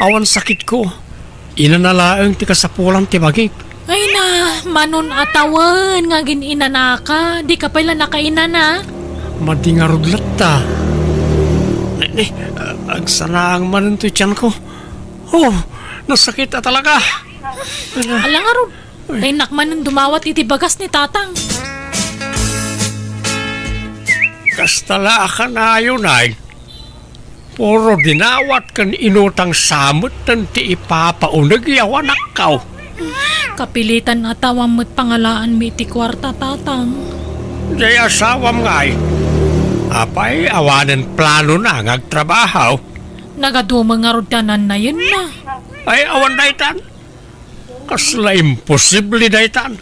Awan sakit ko. Inanalaang ti kasapulan ti bagik. Ay na, manon atawan nga gininana ka. Di ka pala nakainana. Madingarudlat ta. Agsanaang manon to tiyan ko. Oh, nasakit na talaga. Alang nga ron. Tay nakman dumawat iti bagas ni tatang. Kastala ka na yun ay. Puro dinawat kan inutang samot ng ti ipapaunag yawan akaw. Kapilitan atawang mo't pangalaan mi iti kwarta tatang. Di asawam nga ay. Apay awanan plano na ngagtrabaho. Nagadumang nga rodyanan na yun na. Ay awan daytan. Kasla imposible daytan.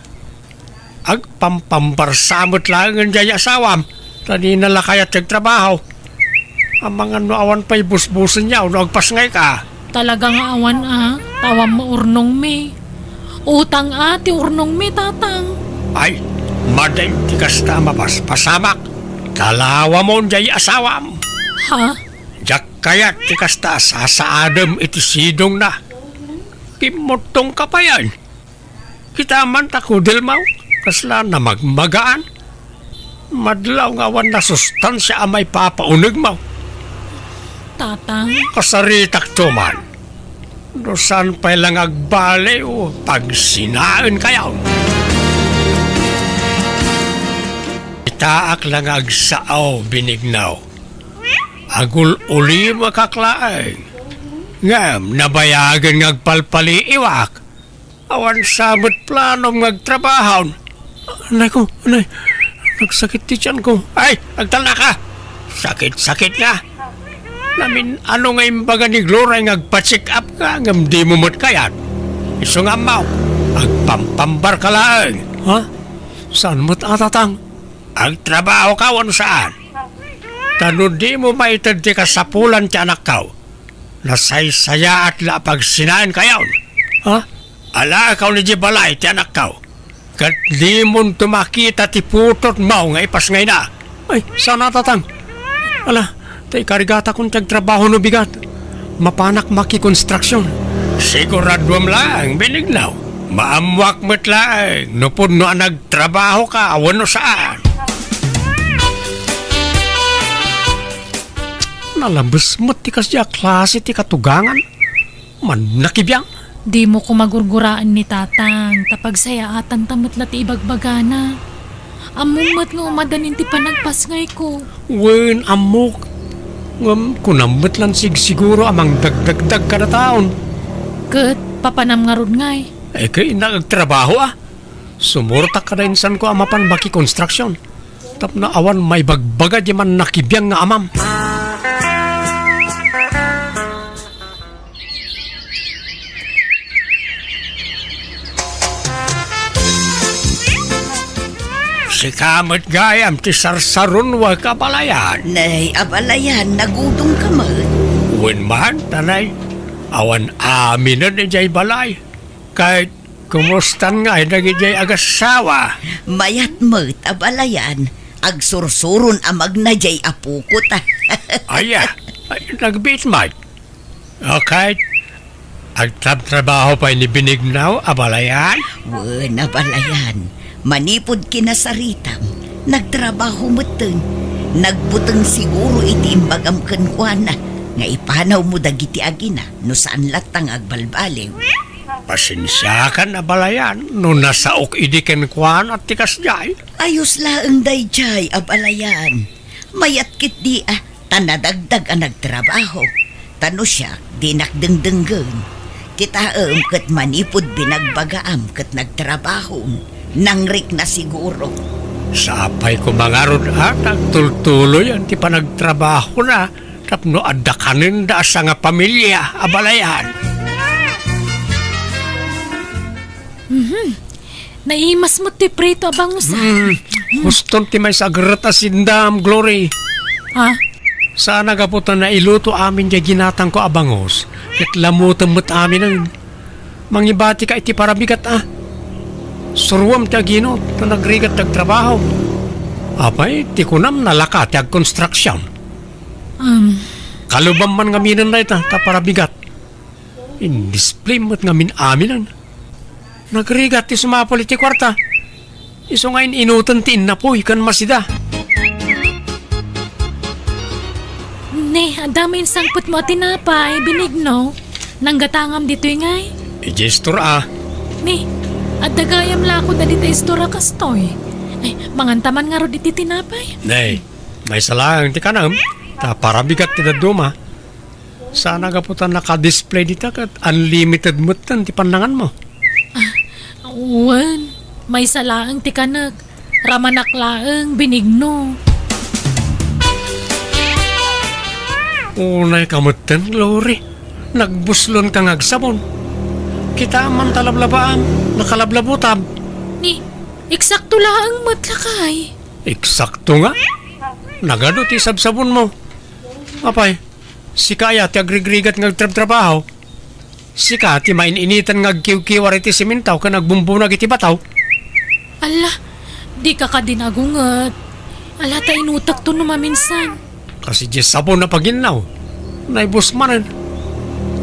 Agpampambarsamot lang ang jay asawam. Tani nalakayat nagtrabaho. Ang mga no awan pa'y busbusan niya o nagpasngay ka. Talagang awan tawang mo urnong mi. Utang ti urnong mi tatang. Ay, maday ti kasta mabas pasamak. Kalawa mo jay asawam. Ha? Jak kayat ti kasta sasaadam iti sidong na. Kimotong ka pa yan. Kita man takudil mau. Kasla na magmagaan. Madlaw nga awan na sustansya amay papaunig mo. Tatang? Kasaritak to man. Dosan pa lang agbale o pagsinaan kayaw. Itaak lang agsaaw binignaw. Agul uli makaklaay. Ngam, nabayagan ngagpalpali iwak. Awan samot planong ngagtrabahaw. Anay ko, anay. Nagsakit ti tiyan ko. Ay, nagtala ka. Sakit-sakit nga. Namin ano nga imbaga ni Gloria ngagpa-check up ka ngam di mo mo't kayat. Iso nga mau. Agpampambar ka lang. Ha? Saan mo't atatang? Agtrabaho ka wan saan? Tanong di mo maitad ti kasapulan ti anak ka. Nasaysaya at lapag sinaan kayaw. Ha? Ala ikaw ni Jibalay ti anak ka. Kat di mo tumakita ti putot mo nga ipas ngay na. Ay, saan atatang? Ala, tay karigata kong tagtrabaho no bigat. Mapanak makikonstruksyon. Siguradwam lang, binignaw. Maamwak mo't lang. Nupod no nagtrabaho ka, awan no saan. Nalabas mo't ti kasya klase ti katugangan. Man nakibiyang. Di mo ko magurguraan ni tatang. Tapag sayaatan tamot na ti ibagbagana. Amumot nga umadanin ti panagpasngay ko. Wen amok. Kunamot lang siguro amang dagdagdag ka na taon. Kat, papanam nga ron ngay. Eh kay nagtrabaho Sumurtak ka na insan ko amapan baki konstruksyon. Tap na awan may bagbaga di man nakibiyang nga amam. Si kamot gayam ti sarsaron wa kabalayan. Nay, abalayan, nagudong ka man. Wen man, tanay. Awan amin na jay balay. Kahit kumustan nga nagijay agasawa. Mayat mo't abalayan, agsursurun amag na jay apukot Ay, nagbit mat. Okay. Agtrabaho pa ni binignaw, abalayan. Wen, abalayan. Manipod kinasaritam, nagtrabaho muteng. Nagbuteng siguro iti imbagam kenkwana, nga ipanaw mo dagiti agina, no saan latang agbalbaliw. Pasensya ka na balayan, no nasaok idiken kwan at tikas jay. Ayos laeng dayjay, abalayan. Mayat kit di tanadagdag ang nagtrabaho. Tano siya, di nakdengdenggen. Kita ket manipod binagbagaam ket nagtrabaho. Nangrik na siguro. Sapay ko mangarod nagtultuloy ang ti panagtrabaho na. Tapno adda kanin da sa nga pamilya, abalayan. Naimas mo ti prito abang usa. Huston ti may sagrat asindam, Glory. Ha? Sana gaputan na iluto amin di ginatang ko abangos. Ket lamutan mo't amin ang mangibati ka iti parabigat Suruam ti aginot na nagrigat nagtrabaho. Apay, ti kunam nalaka ti ag-construction. Kalubam man nga minan na ita, ta parabigat. In-display mo't nga min aminan. Nagrigat ti sumapol iti kwarta. Iso ngayon inutan ti inapoy kan masida. Ne, adamay sangput mo tinapay, binigno. Nanggatangam dito'y ngay. Gestur Ne, at dagayam la ako dali ta istora kastoy. Ay, mangantaman nga ro iti tinapay. Nay, may salang ti kanam. Ta parabigat ti daduma. Sana gaputan naka-display dita kat unlimited mutan ti pandangan mo. Uwan, may salaang ti kanak. Ramanak laeng binigno. Unay kamutan, Glory. Nagbuslon kang agsabon. Kita man talablabaam, nakalablabutab. Ni, eksakto laang matlakay. Eksakto nga. Nagado ti sabsabon mo. Apay, si kaya ti agrigrigat ngagtrab-trabaho. Si ka ti maininitan ngagkiw-kiwar iti simintaw ka nagbumbunag iti bataw. Ala, di ka ka dinagungat. Ala, ta inutak to numaminsan. Kasi di sabon na paginaw. Naibusmanan.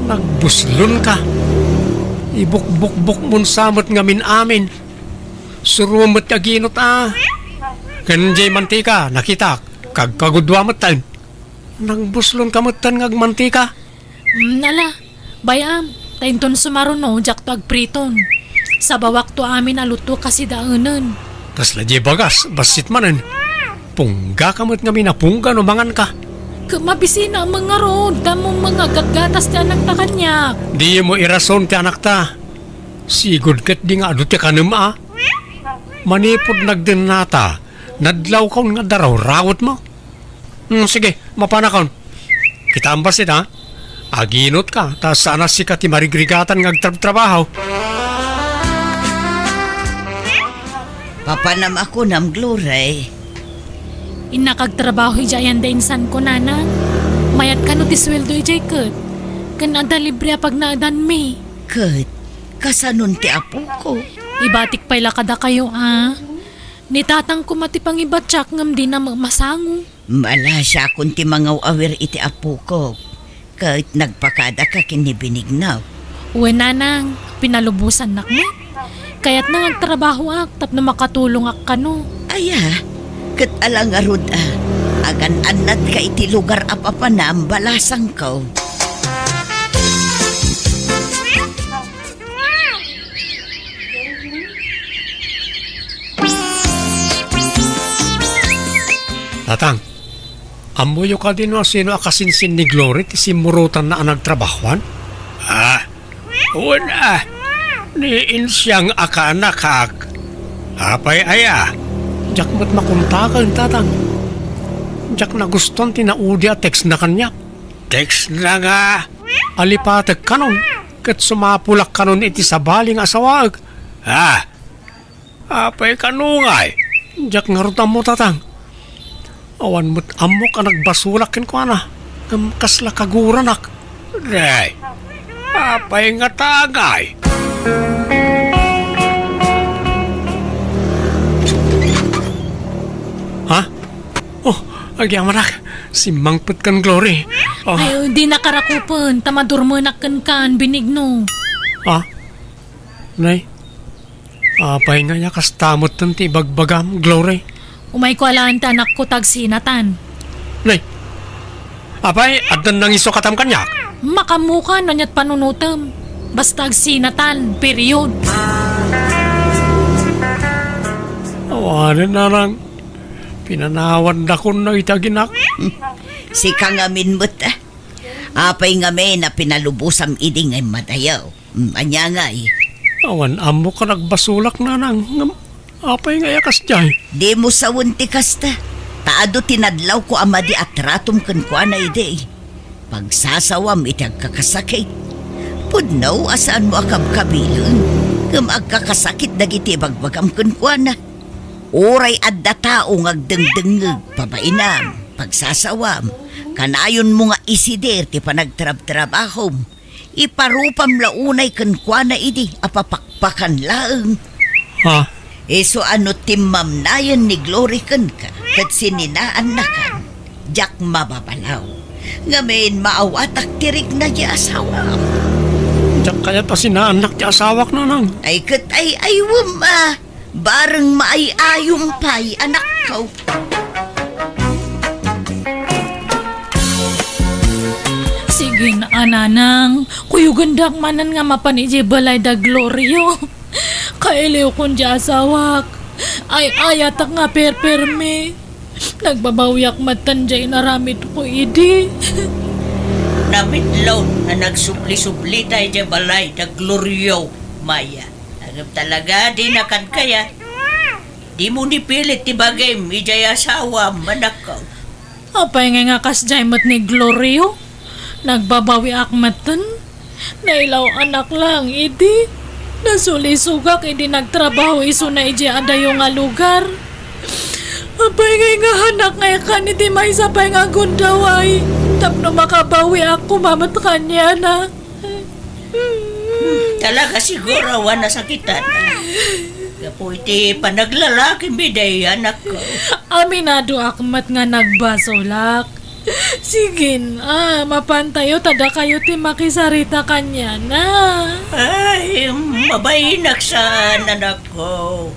Nagbuslon ka. Ibuk-buk-buk mun samot nga min amin. Surumot aginot Kanjay mantika, nakita. Kagkagudwa matan. Nagbuslon kamutan ngagmantika. Ala, bayam, tainton sumaruno, jak to agpriton. Sa bawak to amin aluto kasi daanan. Kasla di bagas, basit manan. Pungga kamot nga minapungga numangan ka. Mabisina ang mga road, damong mga gagatas ti anak ta kanya. Di mo irason ti anak ta. Sigod kat di nga adu ti kanam Manipod nagdenata. Nadlaw kaun nga daraw, rawot mo. Sige, mapanakon. Kita ang basit Aginot ka, ta sana si ka ti marigrigatan ngagtrabaho. Papanam ako nam Glory. Inakagtrabaho ijayan da insan ko nanan. Mayat ka no ti sweldo ijay kat. Kanada libre pag naadan me. Ket, kasanon ti apo ko. Ibatik pa'y lakada kayo Nitatang ko mati pang ibatsak ngam di na masango. Mala siya kung ti mangaw awir iti apo ko. Ket nagpakada ka kinibinignaw. Uwe nanang, pinalubusan nak mo. Kaya't nang agtrabaho tapno makatulong ak kano. Aya, ket alang arud agan anad ka iti lugar apapanam balasang ko. Tatang, amuyo ka din sino akasinsin ni Glory ti simurutan na nagtrabahuan? Una, niin siyang akanakak. Apay aya, jak mo't makuntakan, tatang. Jak na guston tinaudi at text na kanya. Text na nga. Alipatag kanon, kat sumapulak kanon iti sabaling asawag. Apay kanungay. Jak nga rutam mo, tatang. Awan mo't amok ang nagbasulakin ko kasla kaguranak. Day, apay nga tagay. Agyamanak, si Mangput kan Glory. Ay, di nakarakupan, tamadurmanak kan binigno. Nay, Apay nga yakas tamot ti bagbagam, Glory. Umay ko alaan ta anak ko tagsinatan. Nay, apay, adan nang iso katam kanyak. Makamuka na niya't panunutam. Basta agsinatan, period. Awanin na lang. Pinanawan na ko na itaginak. Si kangamin mo't apay nga may na pinalubusam iding ay madayaw. Anya nga Awan amo ka nagbasulak na nang. Apay nga yakas jay. Di mo sawon ti kasta. Taado tinadlaw ko amadi at ratom kan ko na ide. Pagsasawam itag kakasakit. Pudnaw asaan mo akam kabilang. Kung agkakasakit dagiti bagbagam kan ko na. Oray adda tao ngagdengdengeg pabainam. Pagsasawam. Kanayon mo nga isider ti panagtrab-trabahom. Iparupam launay kan ko na idi apapakpakan laeng. Ha? So ano timam na yan ni Glory kan ka kat sininaan na kan jak mababalaw ngamin maawatak tirig na di asawa Diyak kaya ta sinaanak ti asawak na nang. ay kat ay aywam bareng maayayong pay anak ko. Sige na ananang, kuyugandak manan nga mapan ije balay da Glorio. Kailiw kong di asawak. Ay ayatak nga perperme. Nagbabawiak matan jay naramit ko idi. Namitlaw na nagsubli-subli tayo dyan balay na Glorio, Maya. Agam talaga di nakan kaya. Di mo nipilit ti bagay ijay asawa manakaw. Apay nga kas jay mat ni Glorio. Nagbabawi akmatan. Nailaw anak lang idi. Nasulisugak idi nagtrabaho iso na iji adayo nga lugar. Apay nga hanak nga kan iti may sapay nga gundaway. Tapno makabawi ako mamat kanya na. Talaga siguro wana sakitan. Kapo iti panaglalaki biday anak ko. Aminado akmat nga nagbasolak. Sige mapantayo tada kayo ti makisarita kanya na. Ay, mabayinak sa anak ko.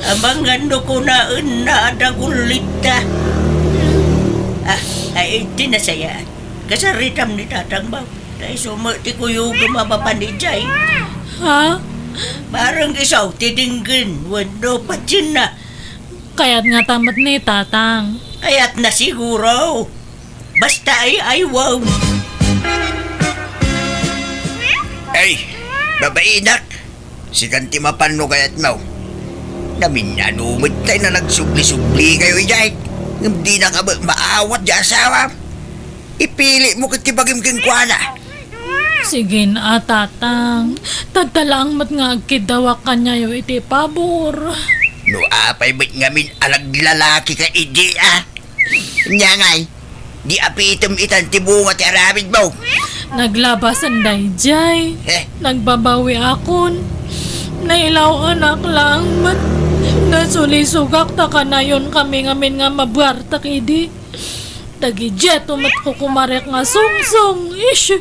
Abangan no ko na adagulita. Ay, tinasaya. Kasaritam ni tatang ba? Dahil sumati ko yung gumapapanijay. Ha? Parang isaw, tidinggin. Wando pa dyan na. Kaya't nga tamat ni tatang. Kaya't na siguro. Basta ay wow. Ay, babainak. Si kanti mapano kaya't mo. Namin nanumit tayo na nagsubli-subli kayo ijay. Hindi na ka ba maawat di asawa? Ipili mo kati bagim kinkwana. Sige na tatang. Tagtalang mat nga agkidawak kanya yo iti pabor. No apay ba't ngamin alag lalaki ka idi Nya ngay, di apitom itan tibunga ti aramid mo. Naglabasan dayjay. Nagbabawi akon. Nailaw anak lang mat. Nasulisugak ta kanayon kami ngamin nga mabuartak idi. Tagidjet umat ko kumarek nga sungsong. Ish.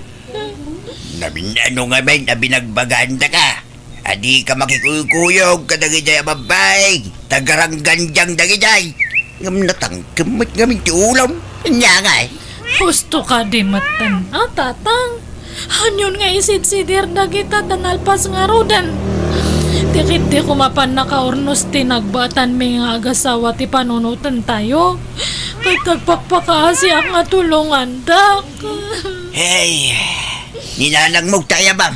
Namin ano nga may nabinagbaganda ka. Adi ka makikuyog ka dagijay ababay. Tagarangganjang dagijay. Ngam natangkimit ngamin ti ulam. Nya ngay. Husto ka di matan. Tatang. Hanyon nga isid-sidir dagita tanalpas nga rodan. Tikit di kumapan nakaurnos ti nagbatan may nga agasawa ti panunutan tayo. Kay tagpakpakaasi ang nga tulungan dak. Hey, ninanang mo tayo ba?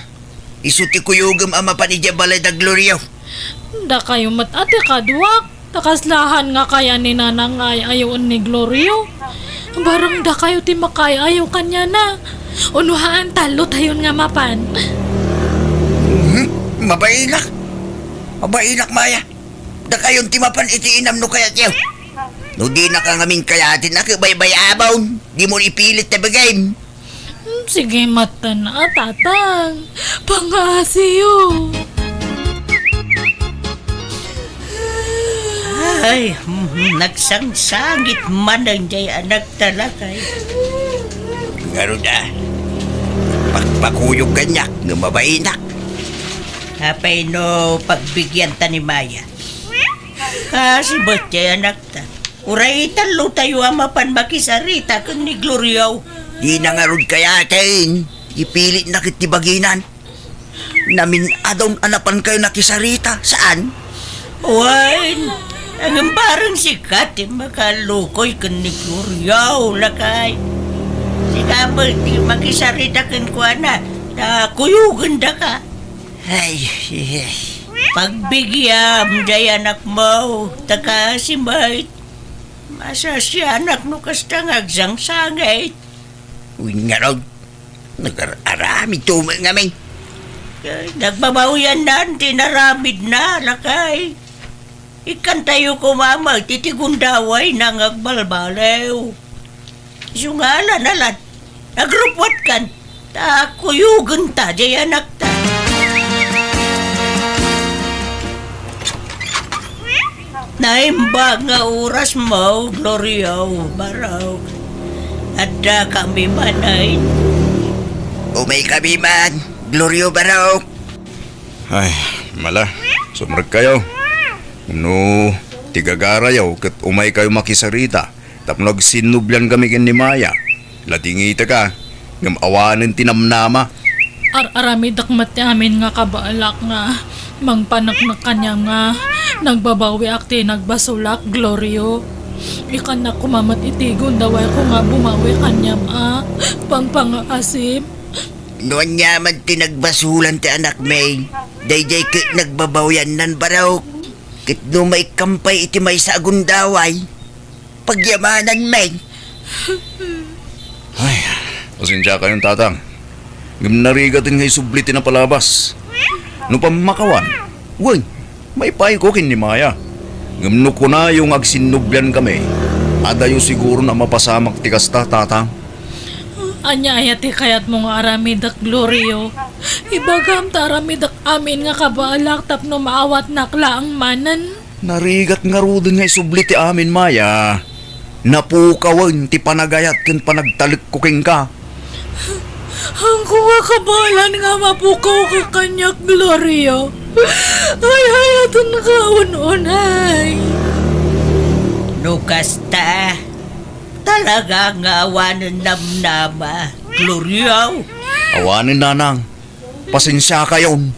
Isuti kuyugam ama pa ni Jabalay da Glorio. Da kayo mat ate kaduak. Takaslahan nga kaya ni nanang ay ayaw ni Glorio. Barang da kayo ti makay ayaw kanya na. Unuhaan talo tayon nga mapan. Mabainak. Mabainak Maya. Da kayon timapan iti inam no kaya tiyaw. No di na ka ngamin kayatin na kabaybay abaw. Di mo ipilit na bagay. Sige matan tatang. Pangasiyo. Ay, nagsangsangit man ang jay anak talakay. Ngaro na. Pagpakuyog kanyak ng mabainak. Apay no pagbigyan ta ni Maya. Kasi ba't kaya anak ta? Uray talo tayo amapan makisarita kan ni Gloriow. Di na nga rod kaya kain. Ipilit na kitibaginan. Namin adong anapan kayo nakisarita. Saan? Wan, ang parang sikat makalukoy kan ni Gloriow lakay. Sika mo di makisarita kan ko na kuyugan da ka. Ay, Pagbigyan day anak mo, taka si Mait. Masa si anak no kasta ngagsang-sangay. uy nga rod. Nag-arami tuma nga may. Nagbabawian na, tinaramid na, lakay. Ikan tayo kumama, titigundaway na ngagbalbalew. Sungala nalat, nagrupwat kan, kuyugan ta, jay anak ta. Naimba nga oras mo, Gloriow, baraw. Adda kami manay. Umay kami man. Glorio Barok. Ay, mala. Sumrag kayo. No, tigagarayaw kat umay kayo makisarita. Tapos nagsinublan kami kin ni Maya. Latingita ka. Ngam awanin tinamnama. Arami dakmat amin nga kabaalak nga mangpanak na kanya nga nagbabawi akti nagbasulak Glorio. Ikan na kumamat itigon daway ko nga bumawi kanyam pangpangaasim. Noon niya man tinagbasulan ti anak may. Dayjay kit nagbabawyan nan Barok. Kit no may kampay iti may sa agundaway. Pagyamanan may. Ay, pasensya kayong tatang. Ngam narigatin ngay sublitin na palabas. No pamakawan. Uy, may pay ko kin ni Maya. Ngam no ko na yung agsinublan kami. Adayo siguro na mapasamak ti kasta tatang. Anya ayati kayat mo nga aramidak Glorio. Ibagam ta aramidak amin nga kabaalak tapno maawat nakla ang manan. Narigat nga rudin ngay subliti amin Maya. Napukawan ti panagayat ken panagtalik ko king ka. Ang kuha kabalan nga mapukaw ka kanyak Glorio. Ay hayatan na kaununay. Nukasta, talaga nga awanan namnama, Gloriow. Awanin nanang. Pasensya kayon.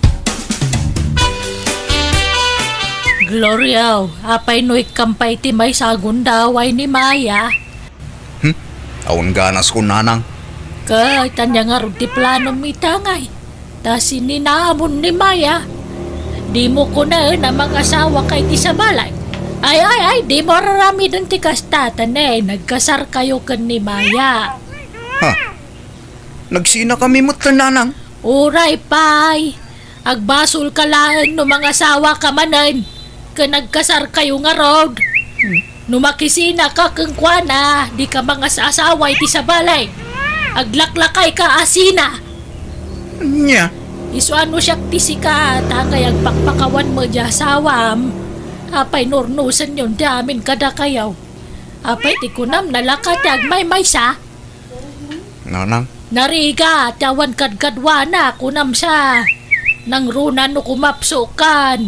Glorio, apay no ikampay ti may sagundaway ni Maya. Awan ganas ko nanang. Kay tanya nga rin ti plano mitangay. Ta sininamon ni Maya. Di mo ko na mga asawa kay ti sa balay. Ay, di mo rarami dun ti kastatan nagkasar kayo kan ni Maya. Ha? Nagsina kami mo't nanang. Uray, pay. Agbasol ka lang no mga asawa ka manan. Ka nagkasar kayo nga road. Numakisina ka kang kwana, di ka mga asawa iti sa balay. Aglaklakay ka asina. Nya. Isuan mo siya tisi ka, tangay agpakpakawan mo di asawam. Apay nornusan yun di amin kada kayaw. Apay ti kunam nalakatag may sa. Nanang. Nariga, tawan kadkadwana kunam sa. Nang runan no kumapsukan.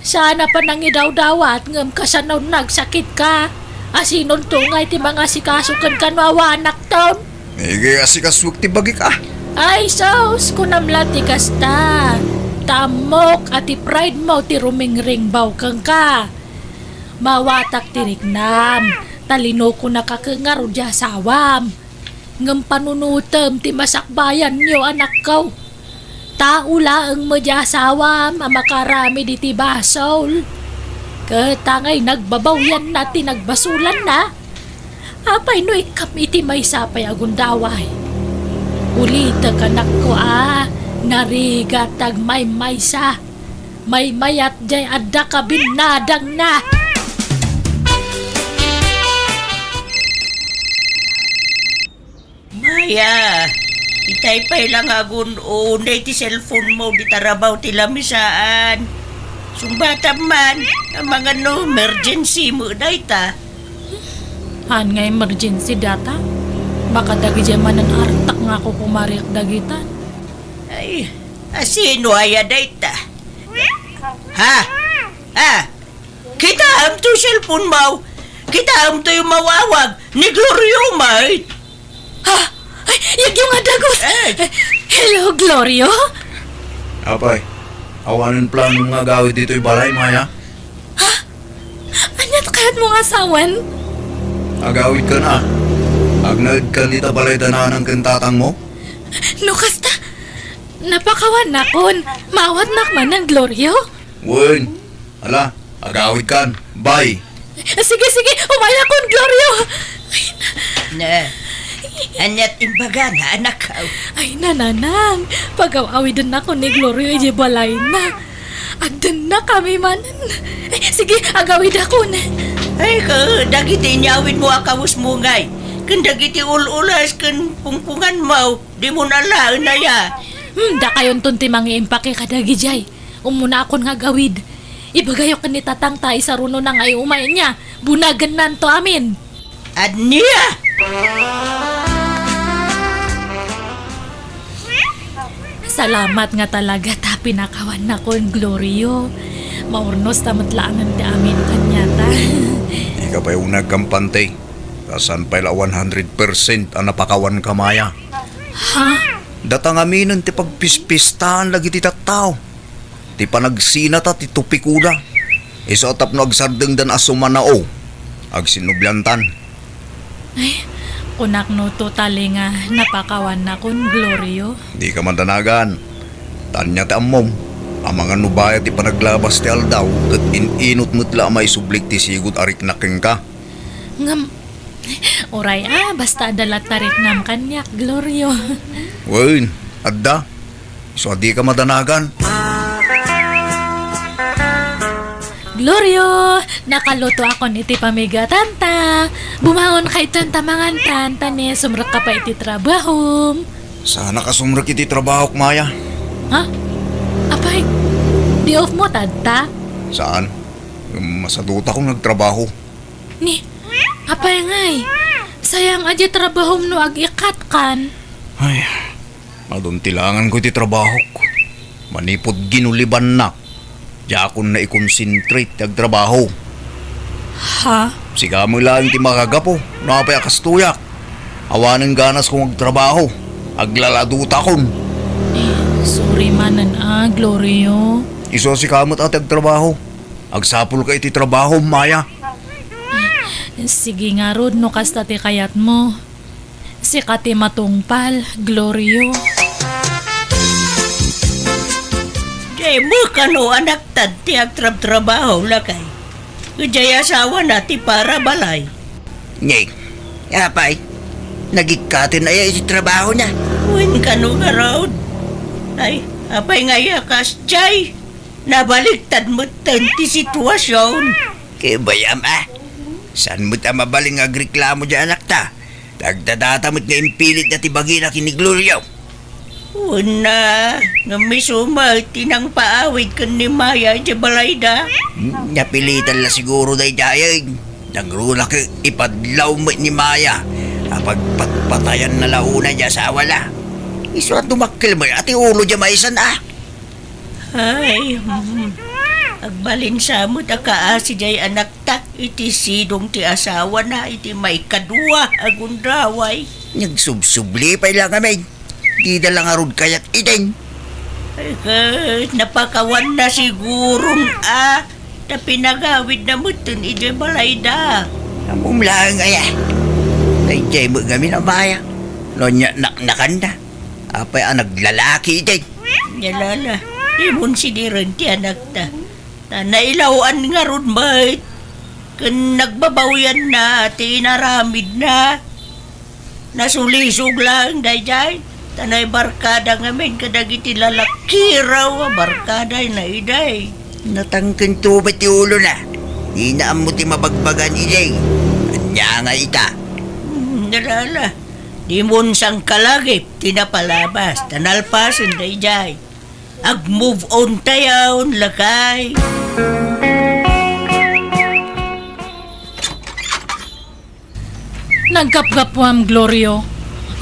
Sana pa nang idawdawat ngam kasanaw nagsakit ka. Asinon tungay ti mga sikasukan kan mawanak taon. Ige asikaswag ti bagi ka. Ay sos, kunam lati kasta. Tamok at pride mo ti rumingring baw kang ka. Mawatak ti rignam. Talino ko nakakangaro di asawam. Ngam panunutem ti masakbayan niyo anak ko. Taula ang madyasawam ang makarami di ti basol. Katangay nagbabawyan na ti nagbasulan na. Apay no ikam iti may sapay agundaway. Ulita kanak ko narigatag may maysa. May mayat jay adda ka binadang na. Maya, itay pa'y lang agun unay ti cellphone mo di tarabaw ti lamisaan. Sumbata man, ang mga no emergency mo day ta. Han nga emergency data. Baka dagi jaman ang artak nga ako kumariak dagitan. Ay, asino aya day ta. Ha? Kita am to cellphone mo. Kita am to yung mawawag ni Glorio, mate. Ha? Ay, yung nga dagos. Hello, Glorio? Apay, awanin plano nga gawin dito'y balay, Maya. Anyat kaya't mong asawan? Agawid ka na. Agnad ka nita balay dananang kantatang mo. No, kasta. Napakawan na kon. Mawat nakman ng Glorio. Wen, ala, agawid kan. Bye. Sige, umaya kon, Glorio. Na, anyat imbaga na anak ka. Ay, nananang. Pag-awawidan ako ni Glorio, ay balay na. Agdan na kami manan. Ay, sige, agawid ako na. Ay ka, dagiti inyawin mo akawos mo ngay. Kan dagiti ululas kan pungpungan mo, di mo nalaan na ya. Da kayon tunti mangi impake kadagi jay. Umuna akon nga gawid. Ibagayo ka ni tatang tay sa runo ng ay umay niya. Bunagan nan to amin. At niya! Salamat nga talaga ta pinakawan na kon Glorio. Maurnos tamatlaangan ti amin kanyata. Di ka pa yung nagkampante. Kasan pala 100% ang napakawan ka, Maya. Ha? Datang aminan ti pagpispistahan lagi ti tattao. Ti panagsinata ti tupikuda. Iso atap no agsardeng dan asumanao. Agsinublantan. Ay, kunak no totally nga napakawan na kon Glorio. Di ka mandanagan. Tanya ti ammom. Ang mga nubaya ti panaglabas ti aldaw. Kat ininot mutla may sublik ti sigut arik naking ka. Ngam. Oray basta adalat tarik nam kanyak Glorio. Wen, adda. So di ka madanagan. Glorio, nakaluto ako niti pamiga tanta. Bumahon kay tanta mangan tanta ni sumrak ka pa iti trabaho. Sana kasumrak iti trabaho, Maya. Ha? Apay, di off mo tanta? Saan? Masaduta kong nagtrabaho. Ni, apay ngay. Sayang aja trabaho no ag-ikat kan. Ay, maduntilangan ko iti trabaho ko. Manipod ginuliban na. Diakon na i-concentrate ag trabaho. Ha? Siga mo lang ti makagapo. Napay akastuyak. Awanan ganas kong agtrabaho. Aglaladuta kon. Sorry manan Glorio. Iso si kamot at agtrabaho. Agsapul ka iti trabaho, Maya. Sige nga rod no kasta ti kayat mo. Si kati matungpal, Glorio. Jay mo kano anak tad ti agtrab-trabaho lakay. Kajay asawa na ti para balay. Nyay, apay, nagikatin na iti trabaho niya. Wen kano nga raod. Ay, apay nga yakas, Jay. Nabaliktad mo tan ti sitwasyon. Kaya bayam saan mo ta mabaling agreklamo dyan anak ta? Dagdadatamot nga impilit na tibagi na kini Glorio. Una, nga may sumal, tinang paawid ka ni Maya di balayda. Napilitan la siguro day dayag. Nagrula ka ipadlaw mo ni Maya. Kapag patpatayan na launa niya sa awala. Iso at tumakil mo ati ulo dyan maisan Ay, agbalin sa mo ta kaasi jay anak ta. Iti sidong ti asawa na, iti may kadua agundraway. Nagsubsubli pa lang kami. Di na lang arod kayat iting. Ay, napakawan na sigurong na pinagawid na mo dun iti balayda. Amumlang Dayjay mo kami na Maya. No niya naknakan na. Apay naglalaki iting. Yalala, di mo siniran ti anak ta. Na nailawan nga ron mait. Kan nagbabawyan na, ti inaramid na. Nasulisog lang, dayjay. Tanay barkada ngamin, kadagiti lalaki raw, barkada na iday. Natangkan tubat ti ulo na. Di na mo ti mabagbagan iting. Anya nga ita. Nalala, di mo sang kalagip, tinapalabas, tanalpasan dayjay. Ag-move on tayon, lakay. Nagkapgapwam, Glorio.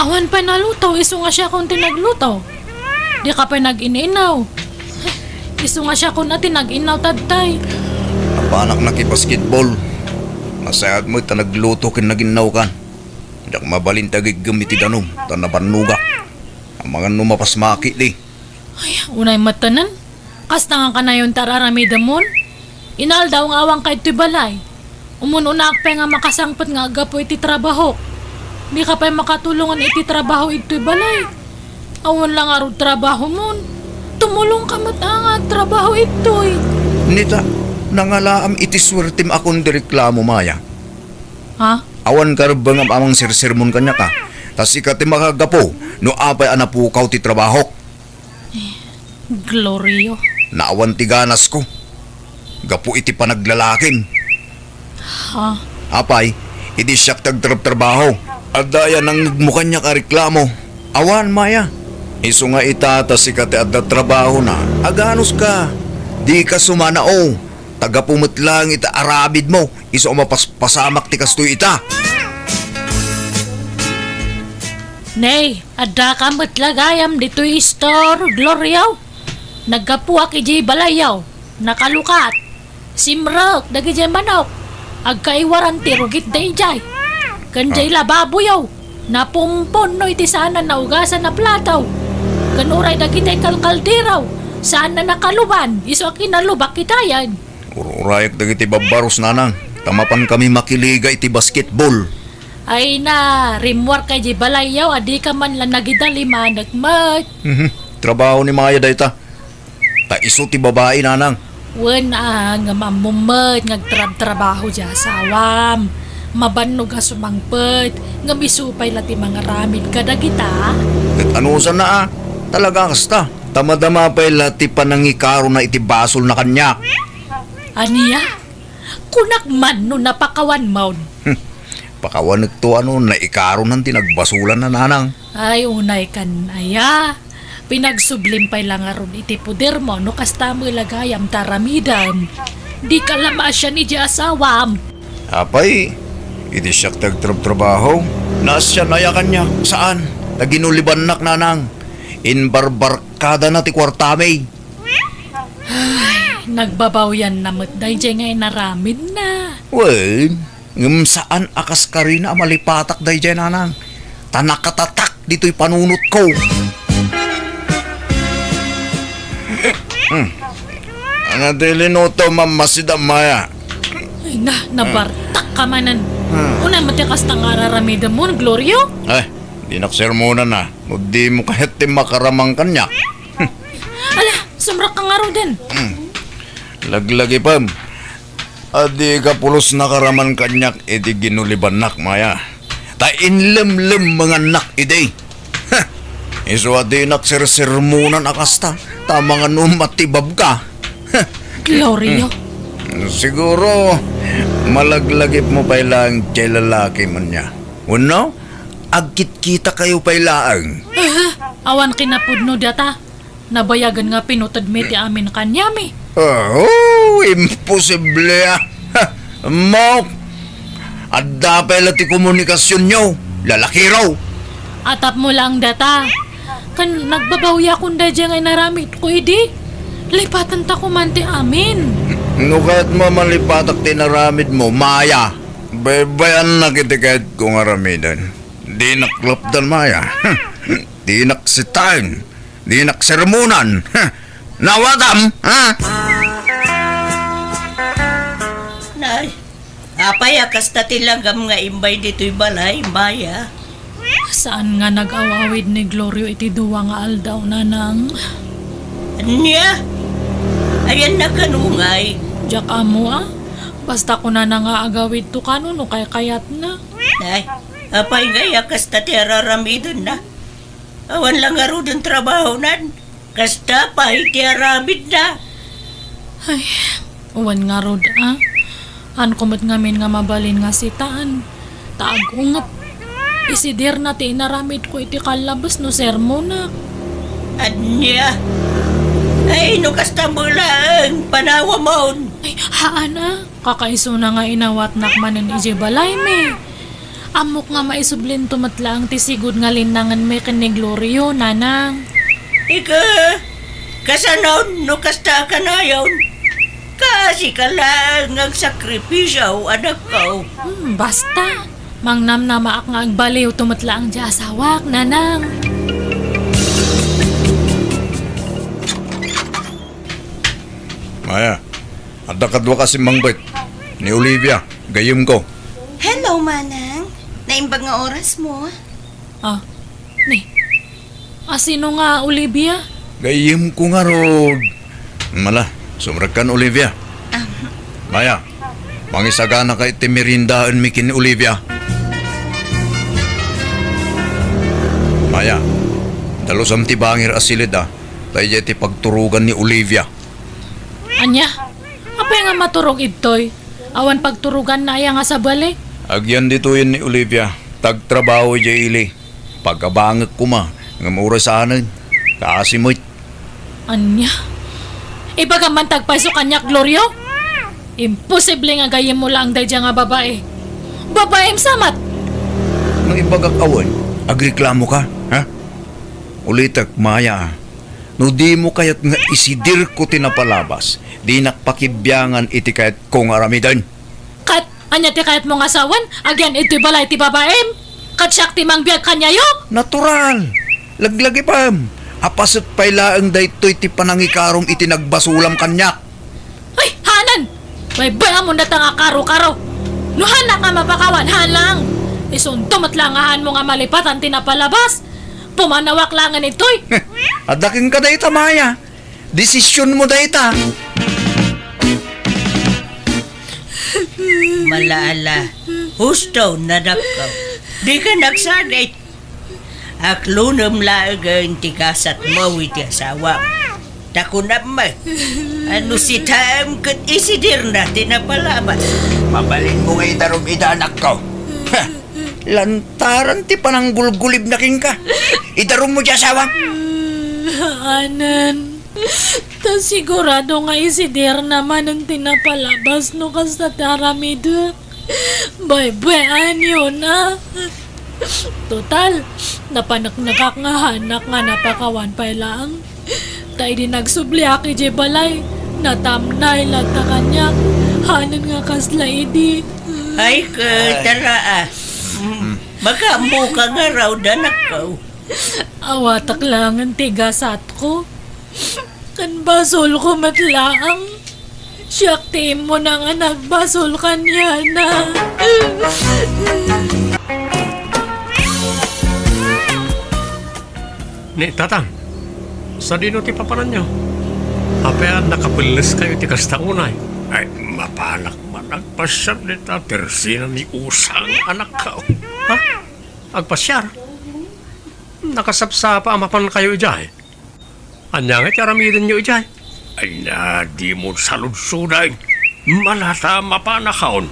Awan pa nalutaw, iso nga siya kung tinaglutaw. Di ka pa nag-ininaw. Isu nga siya kung natin nag-inaw tadtay. Napanak na basketball. Masayad mo ita nagluto kin naginaw kan. Dak mabalin tagig gamiti danom, tanabanuga. Ang mga numapas maki di. Ay, unay matanan. Kasta nga ka na yung tararamida mon. Inal daw ang awang kay balay. Umununak pa nga makasangpat nga agapo iti trabaho. Di ka pa makatulungan iti trabaho iti balay. Awan lang arod trabaho mon. Tumulong ka matangag trabaho ito'y. Nita, nangalaam iti swertim akong direklamo maya. Ha? Awan karbang amang sirsermon kanya ka. Tas ikati makagapo, no apay anapukaw ti trabaho. Glorio. Naawan ti ganas ko. Gapo iti panaglalakim. Ha? Apay, iti siyak tagtrabaho. At daya nang nagmukan niya ka reklamo. Awan, Maya. Iso nga itata si kati at trabaho na. Aganos ka. Di ka sumanao. Tagapumot lang ita arabid mo. Iso mapaspasamak ti kastoy ita. Nay, adda ka matlagayam dito'y store, Glorio. Nagkapuak iji balayaw. Nakalukat. Simrok, dagijay manok. Agkaiwaran ti rugit da ijay. Kanjay lababo yaw. Napumpon no iti sana naugasan na plataw. Kanuray dagitay kalkaldiraw. Saan na nakaluban? Iso kinalubak kitayan. Ururayak dagiti babaros nanang. Tamapan kami makiliga iti basketball. Ay na, rimwar kay di balayaw. Adi ka man lang nagidaliman. Nagmat. Trabaho ni Maya dayta. Ta iso ti babae nanang. Wen nga mamumet ngagtrabaho di asawam. Mabanog nga sumangpet. Nga misupay lati mga ramid kadagita. At ano sa na talaga kasta. Tamadama pa lati panangikaro na iti basol na kanya. Aniya? Kunak man no napakawan maun. Pakawan ito naikaro ng tinagbasulan na nanang. Ay unay kan aya. Pinagsublim lang aron iti puder mo no kasta mo ilagayam taramidan. Di ka lama siya ni di asawam. Apay, iti siyak tagtrabaho. Nasya na yakan niya. Saan? Naginuliban nak nanang. Inbarbarkada na ti kwartamay. Nagbabaw yan na matday di ngay naramid na. Well, saan akas ka rin na malipatak day dyan nanang. Tanakatatak dito'y panunot ko. Ano dilinoto mamasida Maya? Ay na, nabartak ka manan. Unay matikas tang araramida mo, Glorio? Di naksermonan na. O di mo kahit ti makaramang kanya. Ala, sumrak ka nga raw din. Laglagi pam. Adi ka pulos nakaraman kanyak iti ginuliban nak Maya. Ta inlem-lem mga nak ide. Iso adi naksersermonan akasta. Ta mga numatibab ka. Glorio. Siguro malaglagip mo pa ilang kay lalaki man niya. Uno? Agkit-kita kayo pa ilaang. Awan kinapudno data. Nabayagan nga pinutad mi ti amin kanyami. Imposible ah. Mo, adda pa ti komunikasyon nyo. Lalaki raw. Atap mo lang data. Kan nagbabawya kung da dyan ay naramit ko idi. Lipatan ta kumanti amin. No kahit mamalipatak tinaramid mo, Maya. Baybayan na kitikait kong aramidan. Di naklapdan Maya. Di naksitain. Di naksermonan. Nawatam, ha? Nay, apay akas tatilanggam nga imbay dito'y balay, Maya. Saan nga nag-awawid ni Glorio iti duwa nga aldaw na nang Anya? Ayan na kanungay. Diyak amo ah. Basta ko na nga agawid to kano no kay kayat na. Nay, apay nga akas tatiraramidon na. Awan lang nga rin trabaho nan. Kasta pa itiaramid na. Ay, uwan nga rod ah. An kumot ngamin nga mabalin nga sitaan. Taagungap. Isidir na ti inaramid ko iti kalabas no sermo na. Anya? Ay, no kasta mo lang. Panawa mo. Ay, haan ah. Kakaiso na nga inawat nakmanin iji balay me. Amok nga maisublin tumatla ang tisigod nga linangan me kan ni Glorio, nanang. Ika, Kasanaw no kasta ka na yun. Kasi ka lang ang sakripisyo, anak ko. Basta. Mangnam na maak nga ang baliw tumatla ang di asawak, nanang. Maya, ada kadwa kasi mangbait ni Olivia, gayem ko. Hello, Manang. Naimbag nga oras mo. Ah, ni. Sino nga, Olivia? Gayem ko nga rod. Mala, sumrag kan Olivia. Maya, mangisagana kay timirindaan mi kin Olivia. Maya, dalusam ti bangir asilid tayo ti pagturugan ni Olivia. Anya? Apay nga maturog itoy? Awan pagturugan na iya nga sa balik? Agyan dito yun ni Olivia, tagtrabaho dya ili. Pagkabangag ko ma, ng orasanan, kaasimot. Anya? Ibaga man tagpaiso kanya, Glorio? Imposible nga gayem mo lang day nga babae. Babaem samat! Nung ibagak awan, agreklamo ka, ha? Ulitak, Maya, no di mo kayat nga isidir ko tinapalabas, di nakpakibyangan iti kayat kong aramidan. Kat, anya ti kayat mong asawan, agyan iti balay ti babaem? Kat siyak ti mangbiyag kanya yo? Natural! Laglagi pam! Apasat pailaang daytoy ti panangikarom iti nagbasulam kanyak. Ay, hanan! May bala mo na nga karo-karo. Nuhan na ka mapakawan, halang! Isuntom at langahan mo nga malipatan tinapalabas. Pumanawak langan ito'y. Adaking ka dayta, Maya. Desisyon mo dayta. Malaala, husto na nakaw. Di ka nagsanay. Aklunam lagang tikasat mo iti asawa. Tako naman. Ano si Tam kat isidir na tinapalabas. Mabalin mo ngay darong idanak ko. Ha! Lantaran ti pananggulgulib na king ka. Idarong mo dya asawa. Hanan. Ta sigurado nga isidir naman ang tinapalabas no kasta taramid. Bye-bye, yun na. Total, napanaknakak nga hanak nga napakawan pa lang. Tay di nagsubliak ije balay. Natamnay lang ta kanya. Hanan nga kasla idi. Ay ka, tara Makamu ka nga raw danak ko. Awatak lang ang tigasat ko. Kan basol ko matlaang. Siyak team mo na nga nagbasol kanya na. Ni tatang, sa dino ti papanan nyo? Apayan nakapilis kayo ti kasta unay. Ay, mapanak man agpasyar ni tatersina ni usang anak ka. Ha? Agpasyar? Nakasapsapa amapan kayo ijay. Anya nga tiaramidin nyo ijay. Ay na, di mo saludsuday. Malata mapanakaon.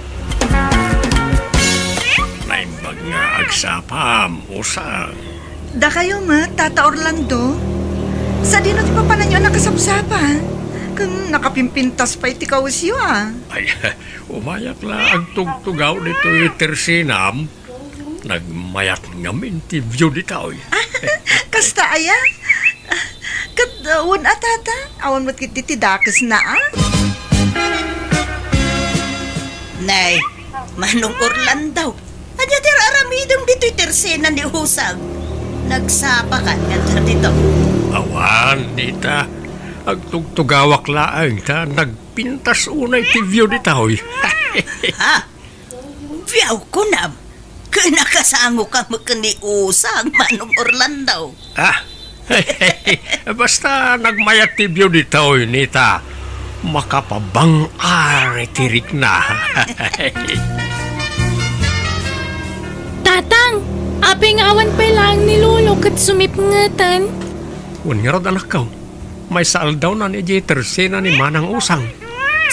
Naimbag nga agsapam, usang. Da kayo ma, Tata Orlando. Sa dino ti papanan nyo nakasapsapa. Kung nakapimpintas pa iti kausyo Ay, umayak la ang tugtugaw nito yung tersinam. Nagmayat ngamin ti view di taoy. Kasta aya. Kadawon tata. Awan mo't kiti tidakas na Nay, Manong Orlando. Adya tiraramidong dito'y tersena ni Husang. Nagsapa ka nga dito. Awan, dita. Agtugtugawak laang ta. Nagpintas unay ti view di taoy. Ha? Viyaw ko na. Kinakasango ka makaniusang, Manong Orlando. Basta nagmayat ti view di taoy, nita. Makapabang tirik na. Tatang, aping awan pa lang ni Lolo kat sumipngatan. Unirod anak ko. May saal daw na ni Jetersena ni Manang Usang.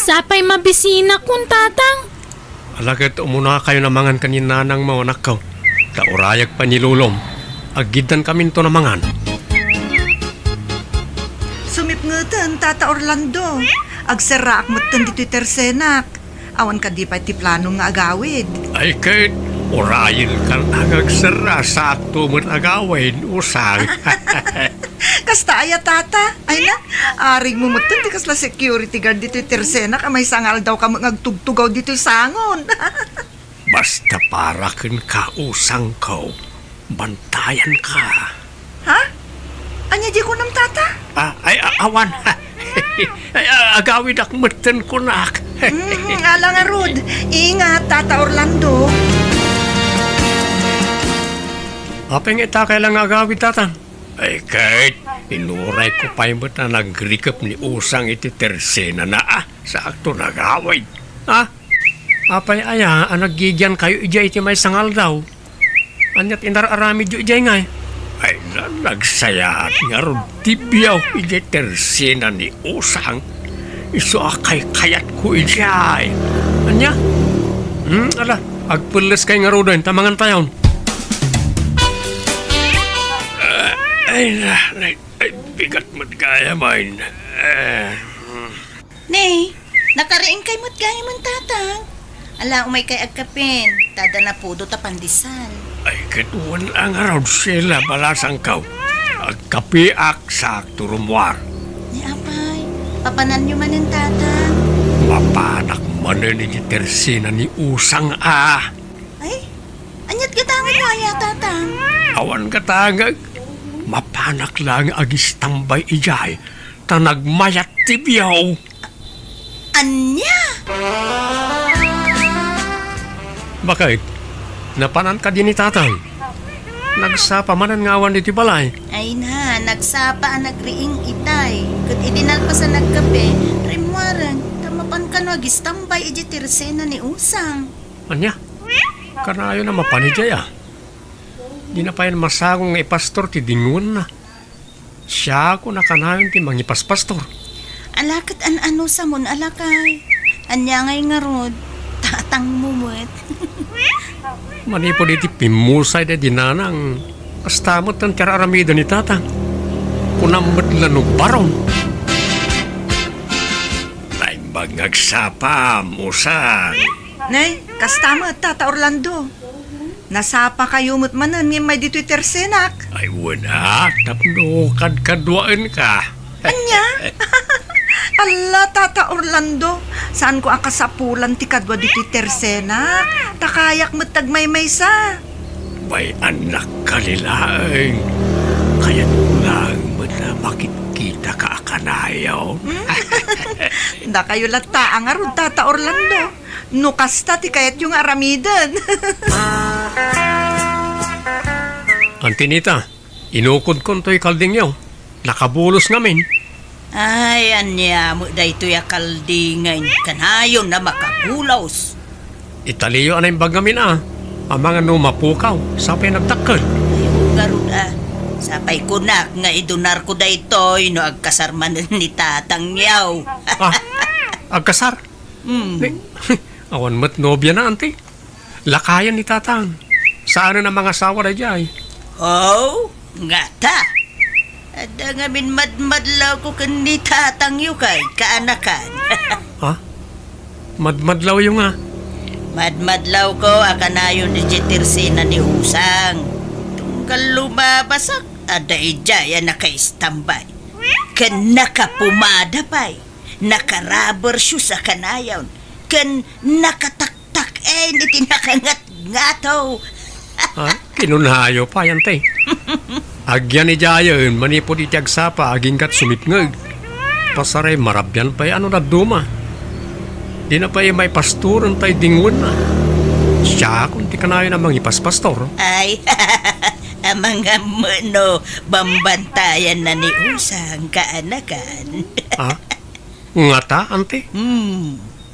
Sapay mabisina kun tatang. Alagad umuna kayo namangan kanina ng mga anak ko. Kaurayag pa ni Lulom. Agidan kami to namangan. Sumipngatan, Tata Orlando. Agsaraak mo't dito'y tersenak. Awan ka di pa ti plano nga agawid. Ay kahit orayin kang agagsara sa akto mo't agawin, Usang. Kasta aya tata. Ay na, aring mo mutin, di kasla security guard dito'y tersena, kamay sangal daw ka ngagtugtugaw dito'y sangon. Basta para kin kausang ko, bantayan ka. Ha? Anya di ko nam tata? Awan. Ay, agawid ak meten ko nak. Alang Rod, ingat tata Orlando. Apeng ita kailang agawid tatang. Ay kahit inuray ko pa yung na nagrikap ni Usang iti tersena na sa akto nagawid. Apay aya, naggigyan kayo ijay iti may sangal daw. Anyat inararami jo ijay ngay. Ay nagsaya at nga ron tibyaw ijay tersena ni Usang. Iso akay kayat ko ijay. Anya? Ala, agpulis kay nga ron tamangan tayon. Ay, bigat mo't kaya man. Nay, nakaraing kay mo't gaya man tatang. Ala, umay kay agkapin. Tada na pudo tapandisan. Ay, katuwan ang araw sila balasang kaw. Agkapiak sa turumwar. Ni apay, papanan nyo man ang tatang. Mapanak manan ni tersina ni Usang Ay, anyat katangan mo aya tatang. Awan katangag. Mapanak lang agis tambay ijay. Tanagmayat tibyaw. Anya? Bakit? Napanan ka din ni tatang. Nagsapa manan ngawan iti balay. Ay na, nagsapa ang nagriing itay. Kat idinalpasan nagkape, rimwaran, tamapan ka no, agistambay iji tirsena ni Usang. Anya? Kanayo na mapanijay Di na pa yan masagong nga ipastor ti dingon na. Siya ako nakanayon ti mangipas-pastor. Alakat ano sa mon alakay. Anya ngay nga rod, tatang mumut. Manipo di ti pimusay da dinanang. Kastamot ng kararamido ni tatang. Kunamad lanong baron. Naimbag ngagsapa, Usang. Nay, kastama tata Orlando. Nasapa kayo mo't manan nga may dito'y tersenak. Ay wala, tapno kadkadwaan ka. Anya? Ala, tata Orlando, saan ko ang kasapulan ti kadwa dito'y tersenak? Takayak mo't tagmay-may sa. May anak ka nilaang. Kaya lang na makikita ka akanayaw. Da kayo lata ang arod, tata Orlando. Nukasta ti kayat yung aramidan. Antinita, inukod ko to'y kalding yaw. Nakabulos ngamin. Ay, anya mo da ito ya kaldingay. Kanayon na makabulaws. Italiyo anay bagamin Ang mga numapukaw, sapay nagtakal. Ayun garud Sapay kunak nga idunar ko da ito. No agkasarman ni tatang yaw. Agkasar. Awan mat nobya na, ante. Lakayan ni tatang. Saan na mga sawa na dyan? Oh, nga ta. Ada nga min madmadlaw ko kan ni tatang yu kay kaanakan. Madmadlaw yung Madmadlaw ko akanayon ni Jetirsina ni Usang. Tunggal lumabasak, ada ijaya na kay stambay. Kan nakapumada pa'y, nakarubber shoes sa kanayon. Kan nakataktak niti nakangat-ngataw. Kinunhayo pa yan, te. Agyan ni Jayon, manipod iti agsapa, aging kat sumitngag. Pasaray marabyan pa'y na duma. Di na pa'y may pastoran pa'y dingon na. Siya kung di ka na yun namang ipaspastor. Ay, ang mga mano, bambantayan na ni Usang kaanakan. Nga ta, ante?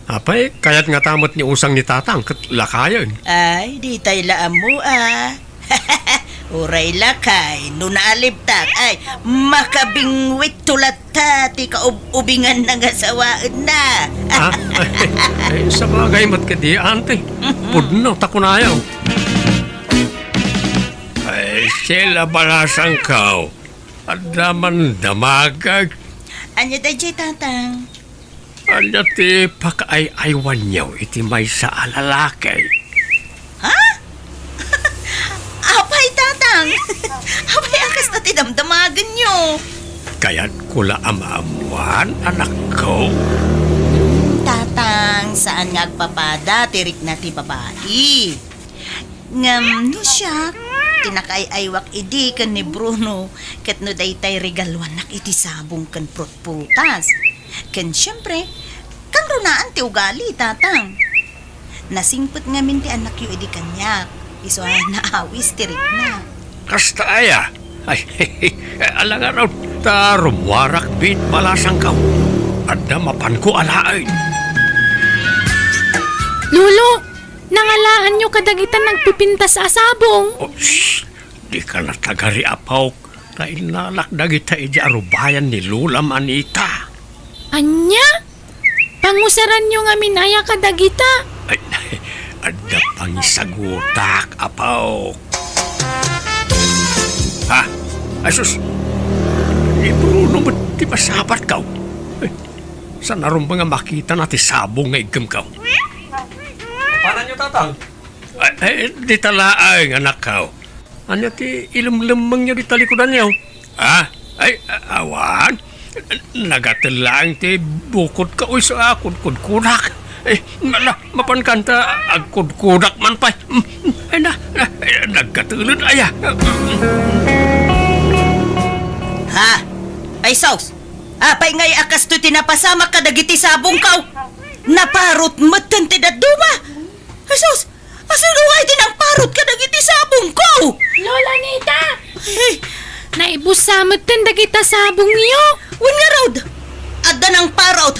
Apay, kaya't nga tamot ni Usang ni tatang, kat lakayan. Ay, di tayo laan mo Uray lakay, nunaaliptak, ay, makabingwit tulat ta, ti kaubingan ng asawaan na. Ay, sa bagay mat ka di, ante. Pudno, takunayaw. Ay, sila balasang kaw. At daman damagag. Anya tayo, tatang? Anya ti pakaay-aywan niyaw iti may sa alalakay. Apay, tatang! Apay, akas na tinamdamagan nyo! kaya't kula amaamuan, anak ko. Tatang, saan nga agpapada, tirik na ti babae. Ngam, no siya, tinakay-aywak idi kan ni Bruno, kat no daytay regalwan nak iti sabong kan prutputas. Kan syempre, kan runaan ti ugali, tatang. Nasimpot ngamin ti anak yu idi kanyak, iso naawis tirik na. Kasta aya. Ay, alangan raw, tarumwarak bit malasang ka. Adda mapan ko alain. Lolo, nangalaan nyo kadagitan nagpipintas sa asabong. Oh, shh, di ka na tagari apaw. Dahil nalakdagita ija arubayan ni Lula Manita. Anya? Pangusaran nyo nga minaya kadagita. Ay, adda pangisagutak, apaw. Ha? Ay, sus. Ni Bruno, ba't di masapat ka? Ay, saan naroon ba nga makita natin sabong nga igam ka? Paano nyo, tatang? Ay, di talaang, anak ka. Ano ti ilumlumang nyo di talikudan nyo? Ah? Ay, awan. Nagatilang ti bukod ka uy sa kudkudak. Eh, mapankanta agkudkudak man pa. Ay nagkatulad aya. Ha? Ay, Saus! Apay ngay akas to tinapasama ka dagiti sabong kaw! Naparot matan ti daduma! Ay, Saus! Asano nga din ang parot ka dagiti sabong kaw! Lola Nita! Eh, Naibusamot din dagita sabong niyo. wan nga raw! Adda ng parot!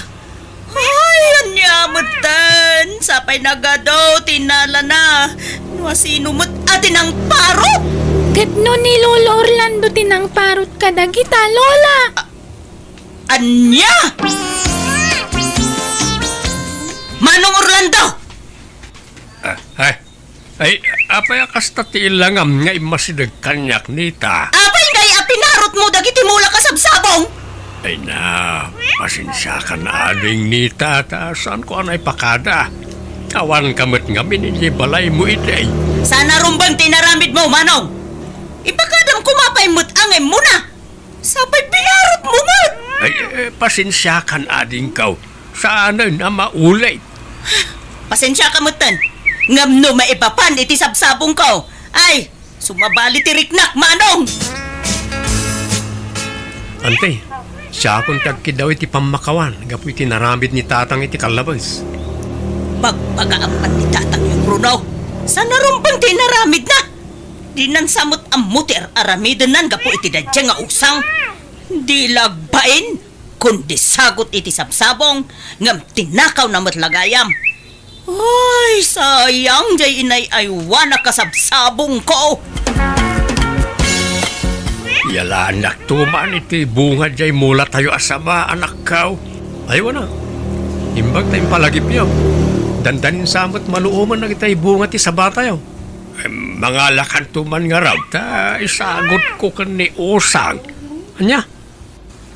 Ay, anyamatan! Sapay nagadaw, tinala na! Nuasino mo't atin ang parot! Gatno ni Lolo Orlando tinang parot kadagita, Lola. Anya! Manong Orlando! Ay, apay akas tatiilangam nga imasidag kanyak nita. Apay ngay apinarot mo dagiti mula ka sabsabong! Ay na, pasensya ka na ading nita, ta saan ko anay pakada. Awan kamot nga minili balay mo iti. Sana rumbang tinaramid mo, Manong! Ipakadam kumapay mo't angay mo na! Sabay pinarot mo mo't! Ay, pasensya ka na ading kaw. Sana na maulay. Pasensya ka mo'tan. Ngam no maipapan iti sabsabong ko. Ay, sumabali ti riknak, Manong! Ante, siya akong tagkidaw iti pamakawan. Gapu iti naramid ni tatang iti kalabas. Pagpagaampan ni tatang yung Bruno. Sana rumbang tinaramid na. Di nan samot ang muter aramidan nan gapu iti dadya nga usang. Di lagbain, kundi sagot iti sabsabong ngam tinakaw na matlagayam. Ay, sayang jay inay aywan na kasabsabong ko. Yala anak tuman iti bunga jay mula tayo asama anak kaw. Ayaw na. Imbag tayong palagip niyo. Dandanin samot maluuman na kita'y bunga ti sabata yaw. Mga lakan tuman nga raw, ta isagot ko kan ni Usang. Anya?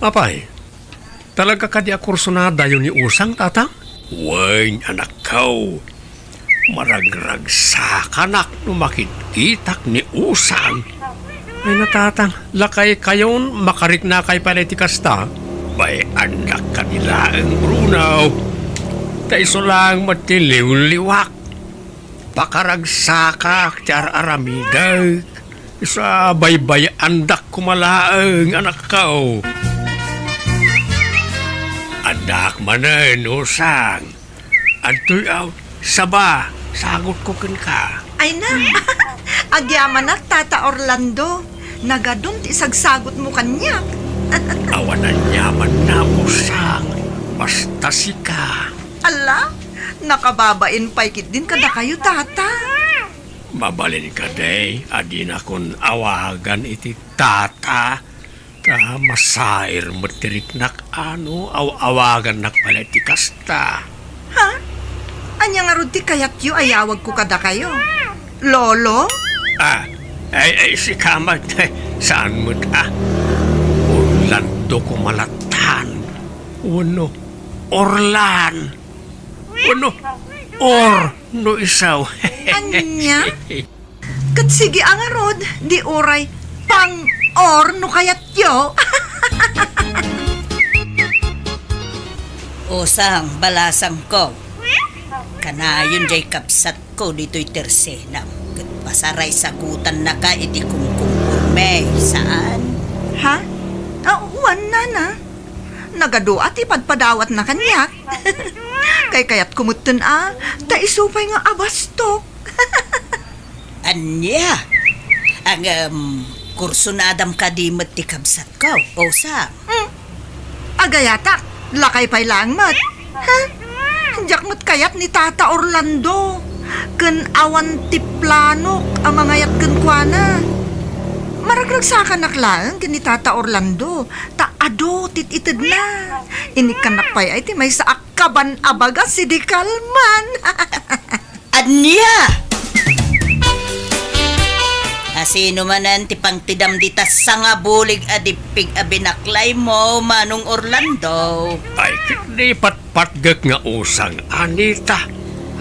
Apay, talaga ka di akursunada yun ni Usang, tatang? Wen, anak kaw. Maragragsakan no makikitak ni Usang. Ay natatang, lakay kayon makarik na kay paleti kasta. Bay anak kanila ang Bruno. Taiso lang matiliw-liwak. Pakaragsaka tiar aramidag. Isa baybay andak kumalaang anak kaw. Anak manen, Usang. Antoy out, saba, sagot ko ken ka. Ay na, agyaman na, Tata Orlando. Nagadun ti isagsagot mo kanya. Awanan yaman na, Usang. Basta sika. Ala, nakababain paikit din kada kayo, Tata. Mabalin ka day, adin akong awagan iti tata. Ta masair matirik nak ano, awagan nak pala iti kasta. Ha? Anya nga rudi kayat yu ayawag ko kada kayo. Lolo? Ay, si Kamat, saan mo ta? Orlando ko malatan. Uno, Orlan. Uno, no isaw. Anya? Kat sige ang arod, di oray, pang or no kayat yu. Usang, balasang ko. Kanayon jay kapsat ko dito'y tersenam. Kat pasaray sagutan na ka iti kungkungkurme. Saan? Ha? Uwan na. Nagado at ipadpadawat na kanyak. Kay kayat kumutun ta isupay nga abastok. Anya? Ang kurso na adam kadimot ti kapsat ko. Usang. Agayatak, lakay pa'y langmat. Ha? Jakmat kayat ni Tata Orlando. Ken awan ti planok ang mga yat ken kuana. Maragragsakan naklaan ken ni Tata Orlando. Ta ado tititid na. Ini kanak pa'y ay ti may sa akaban abaga si di kalman. Anya? Asino manan ti pangtidam ditas sa nga bulig adipig abinaklay mo, Manong Orlando. Ay, di patpatgak nga usang, Anita.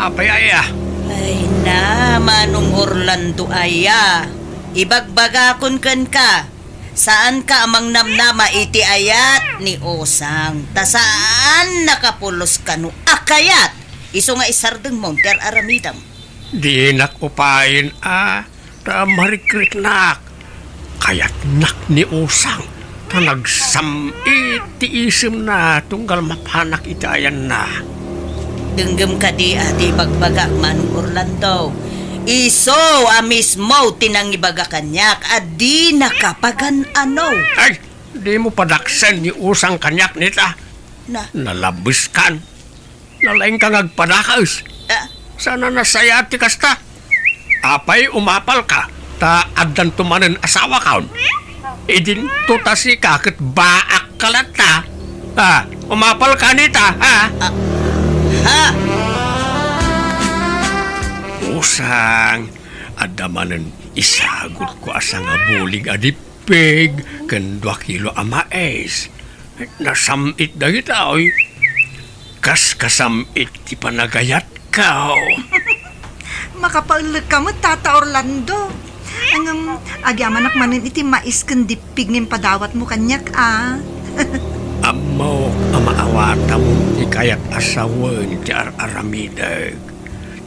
Apay aya. Ay na, Manong Orlando aya. Ibagbagakon kan ka. Saan ka amang namnama iti ayat ni Osang? Ta saan nakapulos ka no akayat? Iso nga isardeng monter aramidam. Di nakupain ta marikrik nak. Kaya't nak ni usang. Ta nagsamit ti isim na tunggal mapanak itayan na. Denggem ka di ati bagbaga, Manong Orlando. Iso mismo tinangibaga kanyak at di nakapagan ano. Ay, di mo padaksan ni usang kanyak nita. Na, Nalabis kan. Nalaing kang agpadakas. Sana nasaya ti kasta. Apay umapal ka. Ta addan tumanen asawa kaon. Idin tutasi ka ket baak kalata. Umapal ka nita, ha? ha? Usang, adamanen isagot ko asa nga bulig adipig ken 2 kilo amaes. Nasamit dagit oy. Kas kasamit ti panagayat ka. Makapaulag ka mo, Tata Orlando. Ang agyaman manin iti mais ken dipig ngem padawat mo kanyak Amo amaawata mo ti kayat asawen ti aramidag.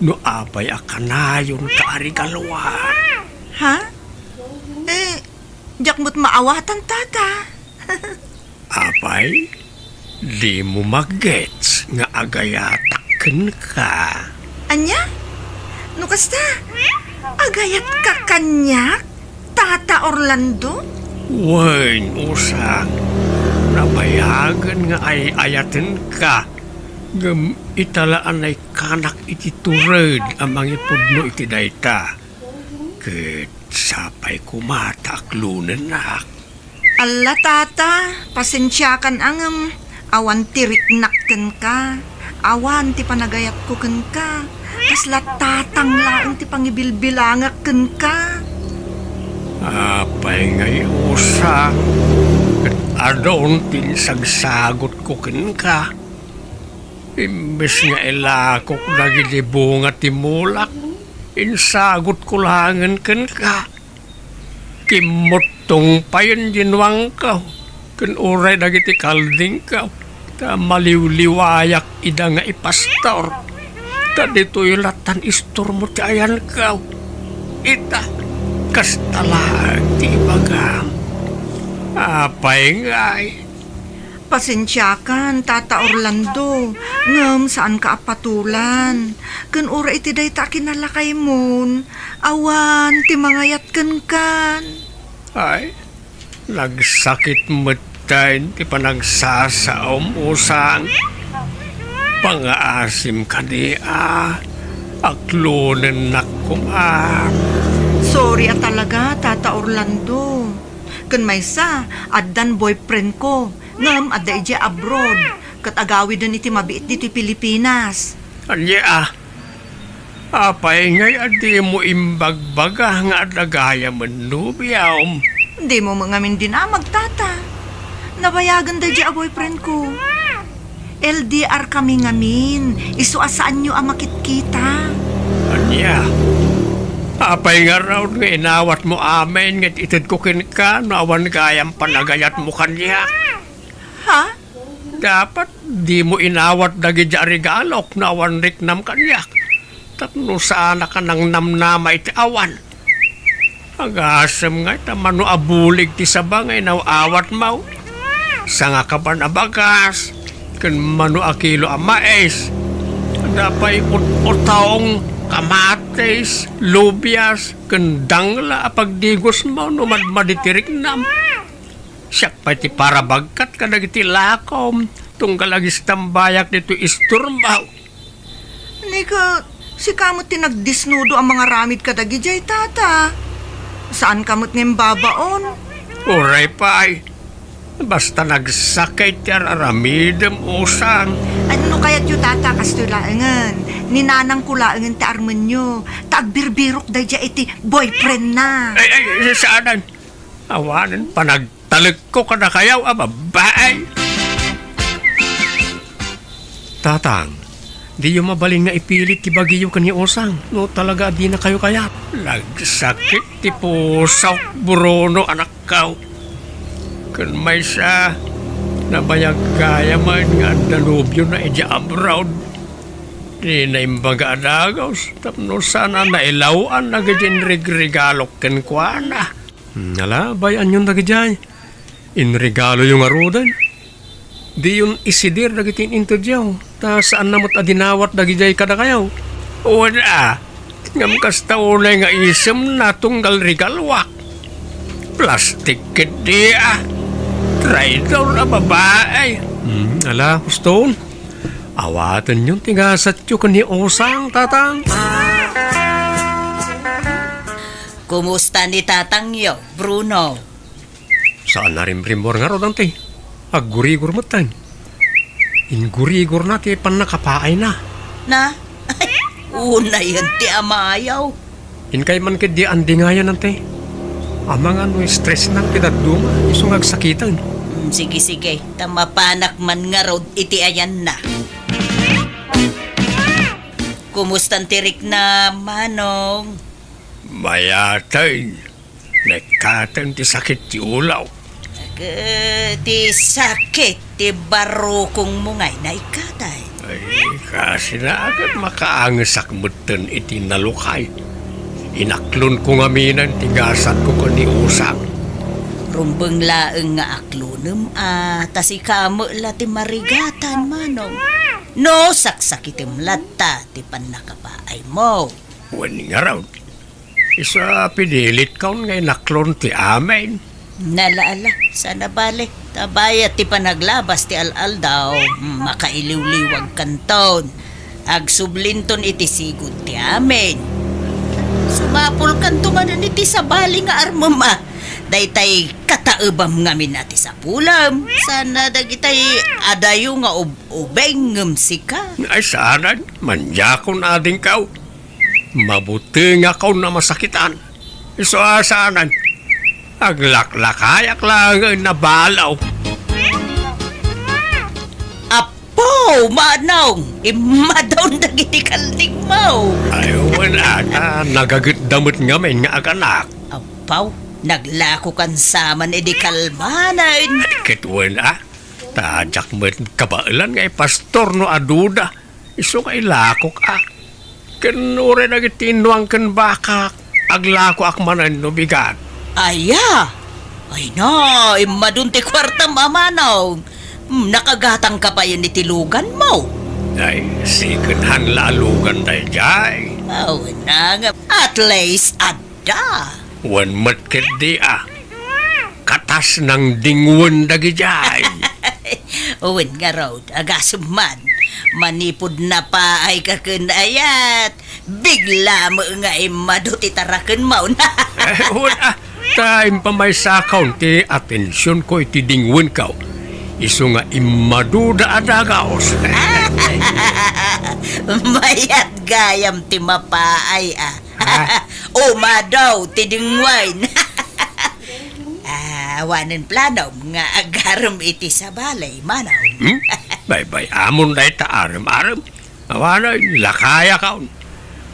No apay akanayon ka arigalwa. Ha? Jakmut maawatan, Tata. Apay, di mo mag-gets nga agayataken ka. Anya? No kasta? Agayat ka kanyak, Tata Orlando? Wen, usang, nabayagan nga ay ayaten ka. Gam italaan ay kanak iti tured amang ipudno iti dayta. Ket sapay kumata aklunan nak. Alla, Tata, pasensya kan awan tiriknak ken ka. Awan ti panagayat ko ken ka. Kasla tatang laeng ti pangibilbilangak ken ka. Apay ngay usang, ket adon tin sagsagot ko ken ka. Imbes nga ilakok dagiti bunga ti mulak, insagot ko langan ken ka. Kimotong payon ginwang ka, ken uray dagiti kalding ka, ta maliwliwayak ida nga ipastor. Ta dito'y latan istor mo ti ayan ka. Ita, kastalaan ti ibagam. Apay ngay. Pasensya kan, Tata Orlando. Ngam saan ka apatulan. Ken ura iti dayta kinalakay mon. Awan ti mangayat ken kan. Ay, nagsakit matayin ti panagsasaom usang. Pangaasim ka di aklunan na Sorry talaga, Tata Orlando. Ken maysa, addan boyfriend ko. Ngam adda ija abroad. Kat agawi din iti mabiit dito Pilipinas. Anya apay ngay adi mo imbagbaga nga adagaya manubiyaw. Hindi mo mangamin din Tata. Nabayagan da ija boyfriend ko. LDR kami ngamin. Isuasaan nyo ang makitkita. Anya apay nga raw nga inawat mo amin nga itid ko kin ka nawan gayang panagayat mo kanya. Ha? dapat di mo inawat dagi dya regalok na awan riknam kanyak. Tapno sana ka nang namnama iti awan. Agasam nga ita mano abulig ti sabangay na awat mau. Sanga ka ba nabagas? Kan mano akilo amais. Dapay utaong kamates, lubias, kan dangla apagdigos mo no madmaditirik nam. Siyak pa iti para bagkat ka nagiti lakom. Tunggal agis tambayak dito isturmaw. Nika, si kamot tinagdisnudo ang mga ramid kadagi jay tata. Saan kamot ngayong babaon? Uray pa ay. Basta nagsakay ti aramidem usang. Ano kaya't yu tata kastulaangan? Ninanang kulaangan ti Armenyo. Tagbirbirok da dya iti boyfriend na. Ay, saanan? Awanan, panagtalag ko ka na kayaw, babae. Tatang, di yung mabaling nga ipilit ti bagiyo kani usang. No talaga di na kayo kaya. Nagsakit ti pusaw, burono, anak kaw. Kan may siya nabayag kaya man nga danubyo na edya abroad. Di na imbaga adagaws. Tapno sana nailawan na gadyan regregalok ken kuana. Nala, bayan yun nagajay. Inregalo yung arudan. Di yun isidir nagitin intudyaw. Ta saan namot adinawat nagajay kada kayaw. Wala. Ngam kasta ulay nga isem na tunggal regalwak. Plastik kedi Traitor na babae. Ala, Stone. Awatan yung tigasat yung kani usang, tatang. Kumusta ni tatang yo, Bruno? Saan na rin primor nga rodante? Aggurigor mo tayo. Ingurigor na ti pan nakapaay na. Na? Ay, una yun ti amayaw. Inkay man kedi andi nga yan nante. Amang ano stress nang pinaduma, isong agsakitan. Sige, tamapanak man nga road iti ayan na. Kumustan tirik na, manong? Mayatay, nekatan ti sakit ti ulaw. Ti sakit, ti barukong mungay na ikatay. Ay, kasi na agad makaangasak mutan iti nalukay. Inaklon ko nga minan, tigasat ko ni usang. Rumbeng laeng nga aklunem tas ikamo la ti marigatan, manong. No, saksakitim lata ti panakapaay mo. Wani nga raw. Isa pinilit kaun nga inaklon ti amin. Nalaala, sana bale. Tabayat ti panaglabas ti al-al daw. Makailiw-liwag kanton. Agsublinton iti sigod ti amin. Sumapol kantungan iti sabali nga armama. Daytay kataebam ngamin nati sa pulam. Sana dagitay adayo nga ubeng sika. Ay sanan, manjakon ading kaw. Mabuti nga kaw na masakitan. Iso asanan, aglaklakayak lang nabalaw. Apo, manong, imadaw dagiti kaldig mo. Ayaw na, nagagit damot ngamin nga aganak. Apaw, naglako kan saman edi kalmanan. Kitwan tajak mo kabailan nga pastor no aduda. Iso kay lakok Kenure nagitinwang ken bakak. Aglako akmanan no bigat. Aya! Ay na, imadunti kwarta mamanaw. Nakagatang ka pa yun itilugan mo. Ay, sikenhan lalugan tayo jay. Oh, na nga. At least, ada. Wan matket di katas ng dingwan dagi jay. Uwin nga road, agasuman. Manipod na pa ay kakunayat. Bigla mo nga imaduti tarakan mo na. Wan time pa may sakaw ti atensyon ko iti dingwan kaw. Iso nga imaduda adagaos. Mayat gayam ti mapaay Umadaw ti dingwain. Wanan plano nga agaram iti sa balay, manaw. Bay, amon day ta aram-aram. Awana, lakaya kaon.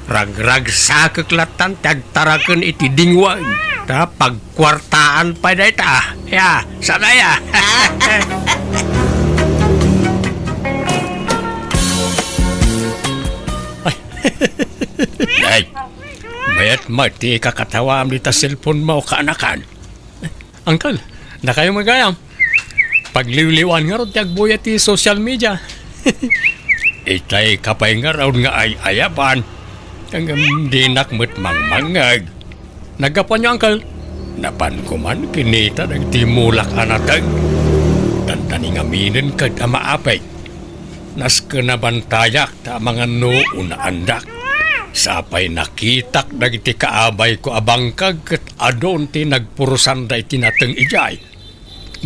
Rag-rag sakeklatan tagtaraken iti dingwain. Ta pagkwartaan pa day ta. Ya, sana ya. Ay, mayat mati kakatawa am dita cellphone mo kaanakan. Uncle, na kayo magayam. Pagliwliwan nga ron tiyagbuya ti social media. Itay kapay nga raw nga ay ayaban. Hanggang di nakmat mangmangag. Nagapan niyo, Uncle. Napan ko man kinita nagtimulak anatag. Tantani nga minin kag amaapay. Nas kanabantayak ta mga noon na andak. Sapay nakitak dagiti kaabay ko abangkag ket adon ti nagpurusan da iti nateng ijay.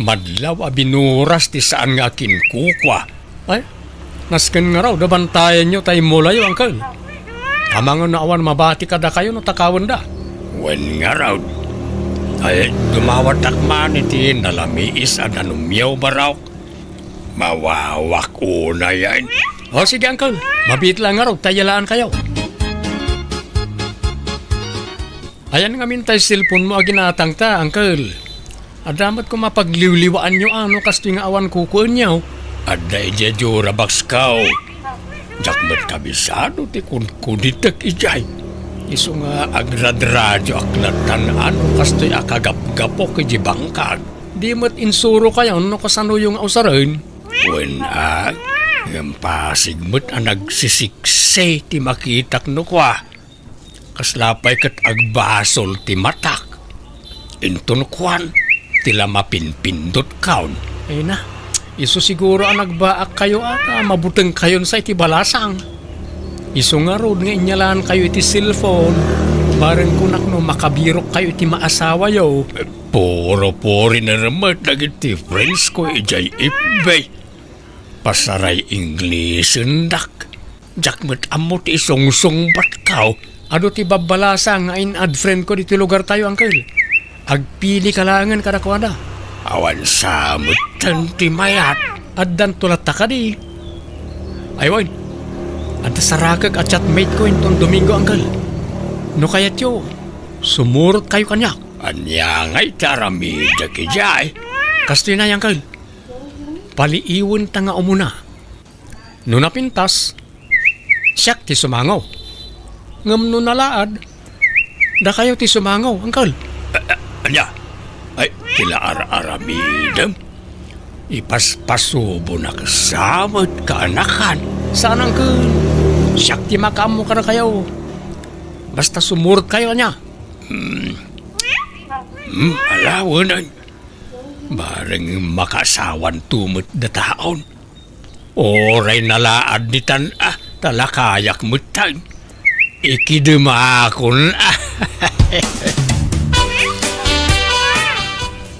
Madlaw a binuras ti saan nga kinkukwa. Ay, nasken nga raw dabantayan nyo tayo mulayo, Uncle. Amang naawan mabati kada kayo no takawan da. Wen nga raw. Ay, dumawat takman iti nalamiis a nanumyaw baraw. Mawawak una yan. O sige, Uncle. Mabit lang nga raw, tayalaan kayo. Ayan nga mintay cellphone mo aginatang ta, Uncle. Adamat ko mapagliwliwaan nyo ano kasto nga awan kukuan nyo. Aday jejo rabaks kao. Jakmet kabisado ti kun kuditek ijay. Iso nga agradradyo aklatan ano kasto'y akagap-gapok iji bangkag. Di mat insuro kayo no kasano yung ausarin. Wen yung pasigmet ang nagsisikse ti makitak no kwa. Kaslapay kat agbasol ti matak. Intun kwan tila mapinpindot kaon. Eh na, iso siguro ang nagbaak kayo at mabuteng kayon sa iti balasang. Iso nga rod nga inyalaan kayo iti cellphone. Bareng kunak no makabirok kayo iti maasawa yo. Puro-puri na ramat dagiti friends ko ijay ibay. Pasaray English endak. Jakmet amo ti isong-song batkaw. Ado ti babalasa nga in-add friend ko dito lugar tayo, Uncle. Agpili kalangan kada kwada. Awan samot ti mayat. Addan tulata ka di. Aywan. Adda sarakag at chatmate ko intong Domingo, Uncle. No kayat yo, sumurot kayo kanyak. Anya ngay tarami jakijay. Kastoy na, Uncle. Paliiwan ta nga umuna. No napintas, siyak ti sumangaw. Ngam no nalaad, da kayo ti sumangaw, Uncle. Anya? Ay, tila ara-aramidam. Ipaspasubo na kasamot kaanakan. Saan, Uncle? Siyak ti makamo ka na kayo. Basta sumurot kayo niya. Alawan. Bareng makasawan tumot da taon. Oray nalaad ni tan talakayak mutan. Ikidumakon.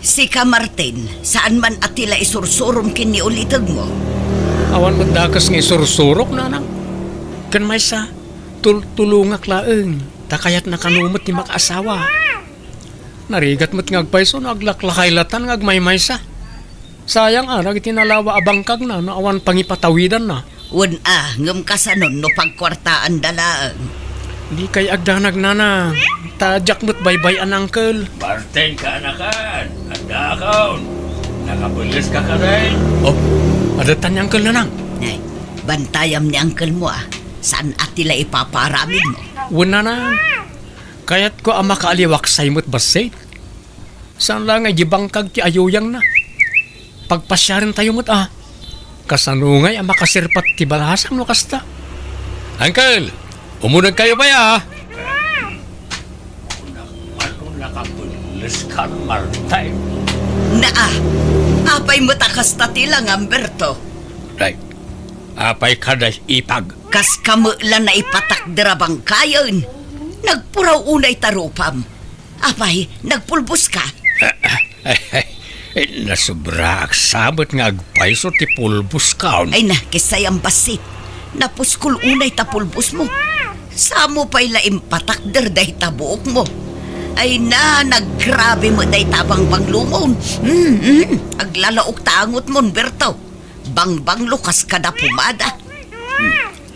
Si ka Martin, saan man atila isursurom kini ulitag mo? Awan magdakas nga isursurok na nang. Kan may sa tulungak laeng. Takayat na kanumot ni makaasawa. Narigat mo't ngagpayso no aglaklakaylatan ngagmay sa. Sayang arag itinalawa abangkag na no awan pangipatawidan na. Wan ngam kasanon no pagkwartaan dalaang. Di kay agdanag na. Tadyak mo't baybay an, Uncle. Martin ka anakan. Anda akaon. Nakabulis ka ka rin. Oh, adatan ni Uncle na nang. Nay, bantayam ni Uncle mo Saan atila ipaparamin mo? Wala na. Kaya't ko ang makaaliwaksay mo't basay. Saan lang ay jibangkag ti ayuyang na. Pagpasyarin tayo mo't kasanungay ang makasirpat ti balasang no kasta. Uncle, umunag kayo ba ya? Ano nakabulis ka, Martin? Apay mo takasta tilang, Amberto. Right. Apay kaday ipag. Kas kamula na ipatak dirabang kayon. Nagpuraw unay tarupam. Apay, nagpulbos ka. Nasubra sabot nga agpayso ti pulbos kaon. Ay na, kisayang basit. Napuskul unay ta pulbos mo. Samo pa'y laim patak derday tabuok mo. Ay na, naggrabe mo day tabang banglumon. Aglalaok tangot mon, Berto. Bangbang lukas kada pumada.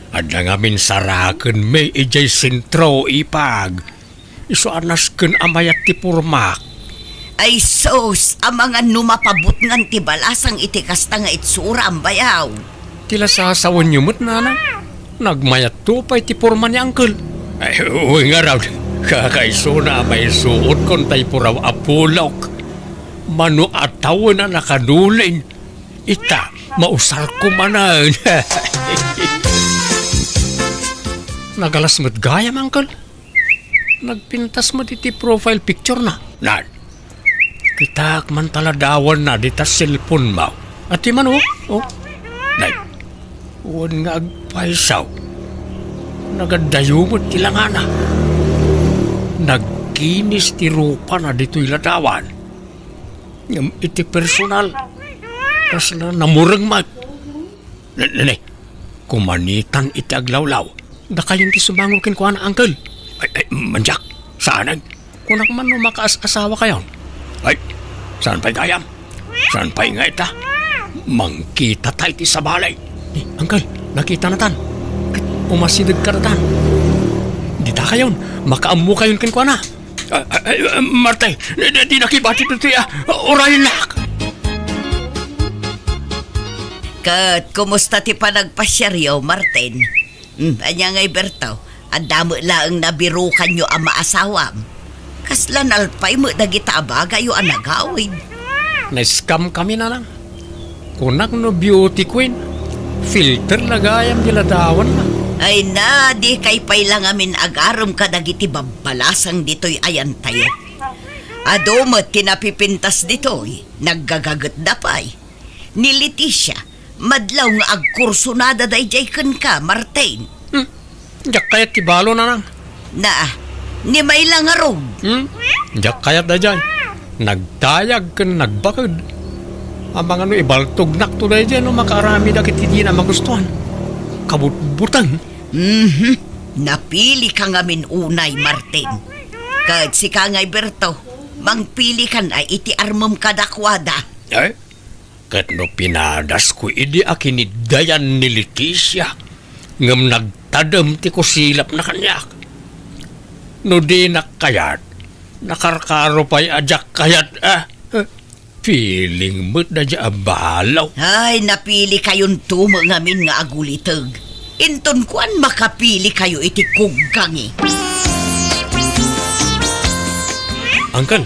Ada ngamin saraken may ijay sintro ipag. Iso anasken amayat ti purmak. Ay sos, ang mga numapabot ngan ti balasang itikasta nga itsura ang bayaw. Tila sasawan niyo mo't nana. Nagmayat tupay ti porma ni Uncle. Ay, uy nga raw. Kakaiso na may suot kon tay puraw apulok. Mano ataw na nakadulin. Ita, mausal ko manan. Nagalas mo't gayam, Uncle. Nagpintas mo ti profile picture na. Nan, kita man taladawan na di ta cellphone mo. At di man oh. Nay, huwag nga agpaisaw. Nagadayo mo't kilangana. Nagkinis ti rupa na dito'y ladawan. Ngam iti personal. Tas na namurang mag. Nanay, kumanitan iti aglawlaw. Da kayon ti sumangukin ko na, Uncle. Ay, manjak, saan nag? Kunak man no makaas-asawa kayo. Ay, saan pa'y gayam? Saan pa'y nga ita? Mangkita tayo ti sa balay. Uncle, nakita na tan. Umasidag ka na tan. Di ta kayon, makaamu kayon kin ko na. Martay, di nakibati ito ya. Orayin nak. Kat, kumusta ti panagpasyaryo, Martin? Anya ngay Bertaw, ang damo laang nabirukan nyo ang maasawam. Kaslan alpay mo dagita abagay o anagawin. Na-scam kami na lang. Kunak no beauty queen. Filter lagayam diladawan na. Ay na, di kay pay lang amin agarom ka dagiti babalasang dito'y ayan tayo. Adomot tinapipintas dito'y, naggagagat da pay. Ni Leticia, madlaw nga agkurso na daday kan ka, Martin. Diyak kayat tibalo na lang. Ni may lang arog. Diyak kayat da jay. Nagtayag kan nagbakad. Ang mga ibaltog nak to da jay no makarami da kiti di na magustuhan. Kabutbutang. Napili ka ngamin unay, Martin. Kahit si Kangay Berto, mangpili kan ay iti armam kadakwada. Ay, kat no pinadas ko idi akinidayan ni Leticia. Ngam nagtadam ti ko silap na kanyak. No di nakayat, nakarkaro pa'y ajak kayat feeling mo't na dya abalaw. Ay, napili kayon tumo ngamin nga agulitag. Inton kuan makapili kayo iti kuggangi. Uncle,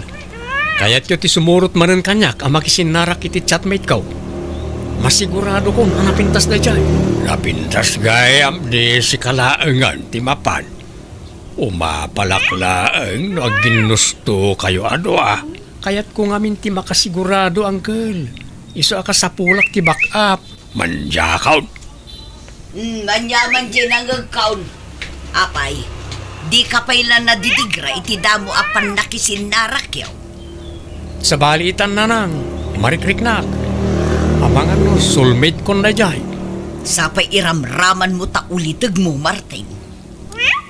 kaya't yo ti sumurot manen kanyak ang makisinarak iti chatmate ko. Masigurado kong napintas na dyan. Napintas gayam di si kalaangan ti mapan. Umapalaklaang no ginusto kayo Kaya't ko ngamin ti makasigurado, Uncle. Iso akasapulak ti back-up. Manjakaw. Manyaman dyan ang agkaon. Apay, di ka pailan na didigra iti damo apan nakisinarak yaw. Sa balitan na nang, marikrik-nak. Abangan no, soulmate kon na jay. Sapay iramraman mo ta ulitag mo, Martin.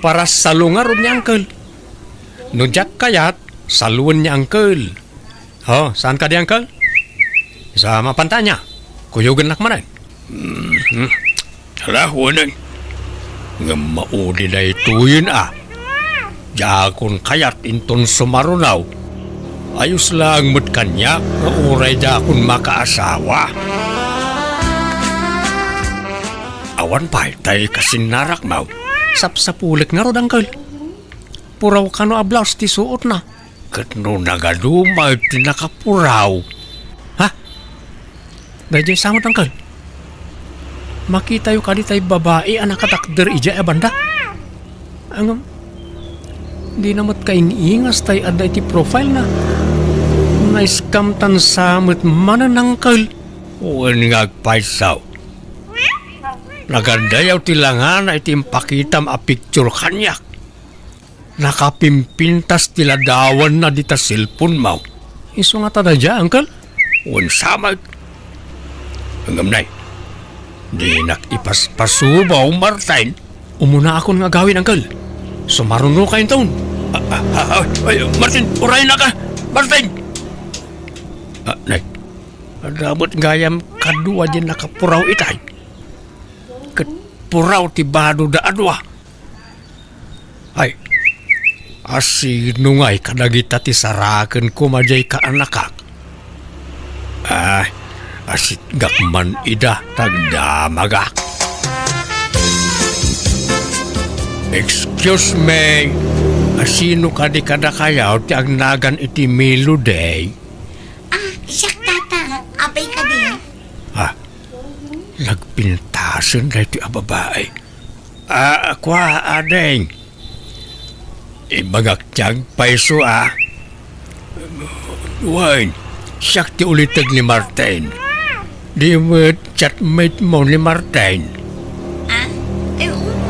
Para salungarod ni Uncle. No jak kayat, saluan ni Uncle. Saan ka di, Uncle? Sa mapantanya. Kuyugan nak manan. Alahuanan. Nga mauli na ituyin Jakon kayat inton sumarunaw. Ayos lang mo't kanya nga uray jakon makaasawa. Awan pa'y tay kasinarak maw. Sapsapulik nga rod, Uncle. Puraw ka no ablaws ti suot na. Kat no nagadumag ti nakapuraw. Ha? Dahil samot, Uncle. Makita yung kaditay babae ang nakatakder ija banda. Ang di namat kaingingas tay aday ti profile na. Na-scam tan samot manan, Uncle. Uwan ngagpaisaw. Nagandayaw ti langan ay timpakitam a picture kanyak. Nakapimpintas ti ladawan na dita cellphone mo. Iso nga tada dya, Uncle. Uwan samag. Hanggang nay. Di nakipaspasubaw, Martin. Umuna akong nga gawin, Uncle. Sumaruno kayo taon. Martin, urayin na ka! Martin! Nay, adamot gayam kadua din nakapuraw itay. Puraw ti bado da adwa. Ay, asinungay kadagita ti saraken kumajay ka anakak. Asit gakman ida tagdamagak. Excuse me, sino ka di kada kayaw ti agnagan iti Milo day? Siyak tata, apay ka di. Ha? Nagpintasan na iti ababae. Kwa adeng. Ibagak paiso Wan, siyak ti ulitag ni Martin. Di mo chatmate mo ni Martin.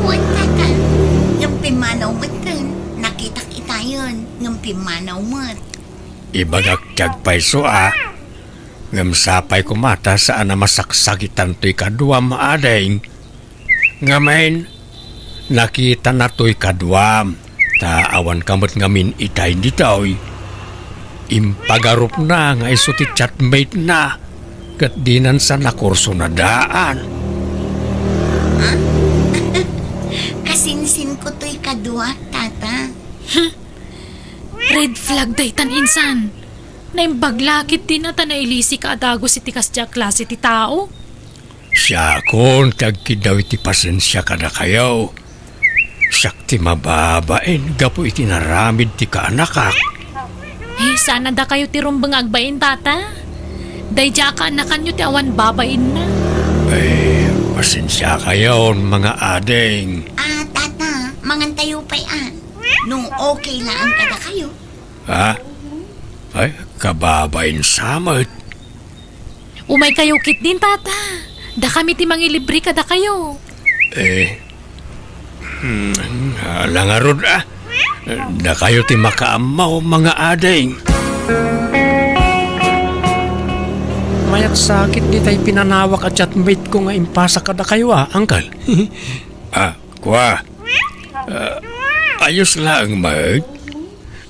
Uwan tata. Ngampimanaw mo't kan. Nakitak itayon. Ngampimanaw mo't. Ibagak paiso Ngamsapay ko mata saan na masaksakitan to'y kaduam adeng. Ngamen, nakita na to'y kaduam. Taawan kamot ngamin itay ditoy. Impagarup na nga iso ti chatmate na. Kat dinan sa nakurso na daan. Kasinsin ko to'y kadua, tata. Red flag daytan insan. Naimbaglakit din na nailisi ka adago si tikas dya klase ti tao. Siya kon tagkidaw iti pasensya ka na kayo. Siyak ti mababain gapo iti naramid ti kaanakak. Sana da kayo ti rumbang agbain tata. Day dya ka anakan nyo ti awan babain na. Pasensya kayo mga adeng. Tata, mangantayo pa'y Nung okay lang kada kayo. Ha? Ay, kababain samot. Umay kayo kit din tata. Da kami ti mangilibre kada kayo. Langarod Da kayo ti makaamaw mga adeng. Mayat sakit di tayo pinanawak at chatmate ko nga impasa ka da kayo uncle. Kwa. Ayos lang mate.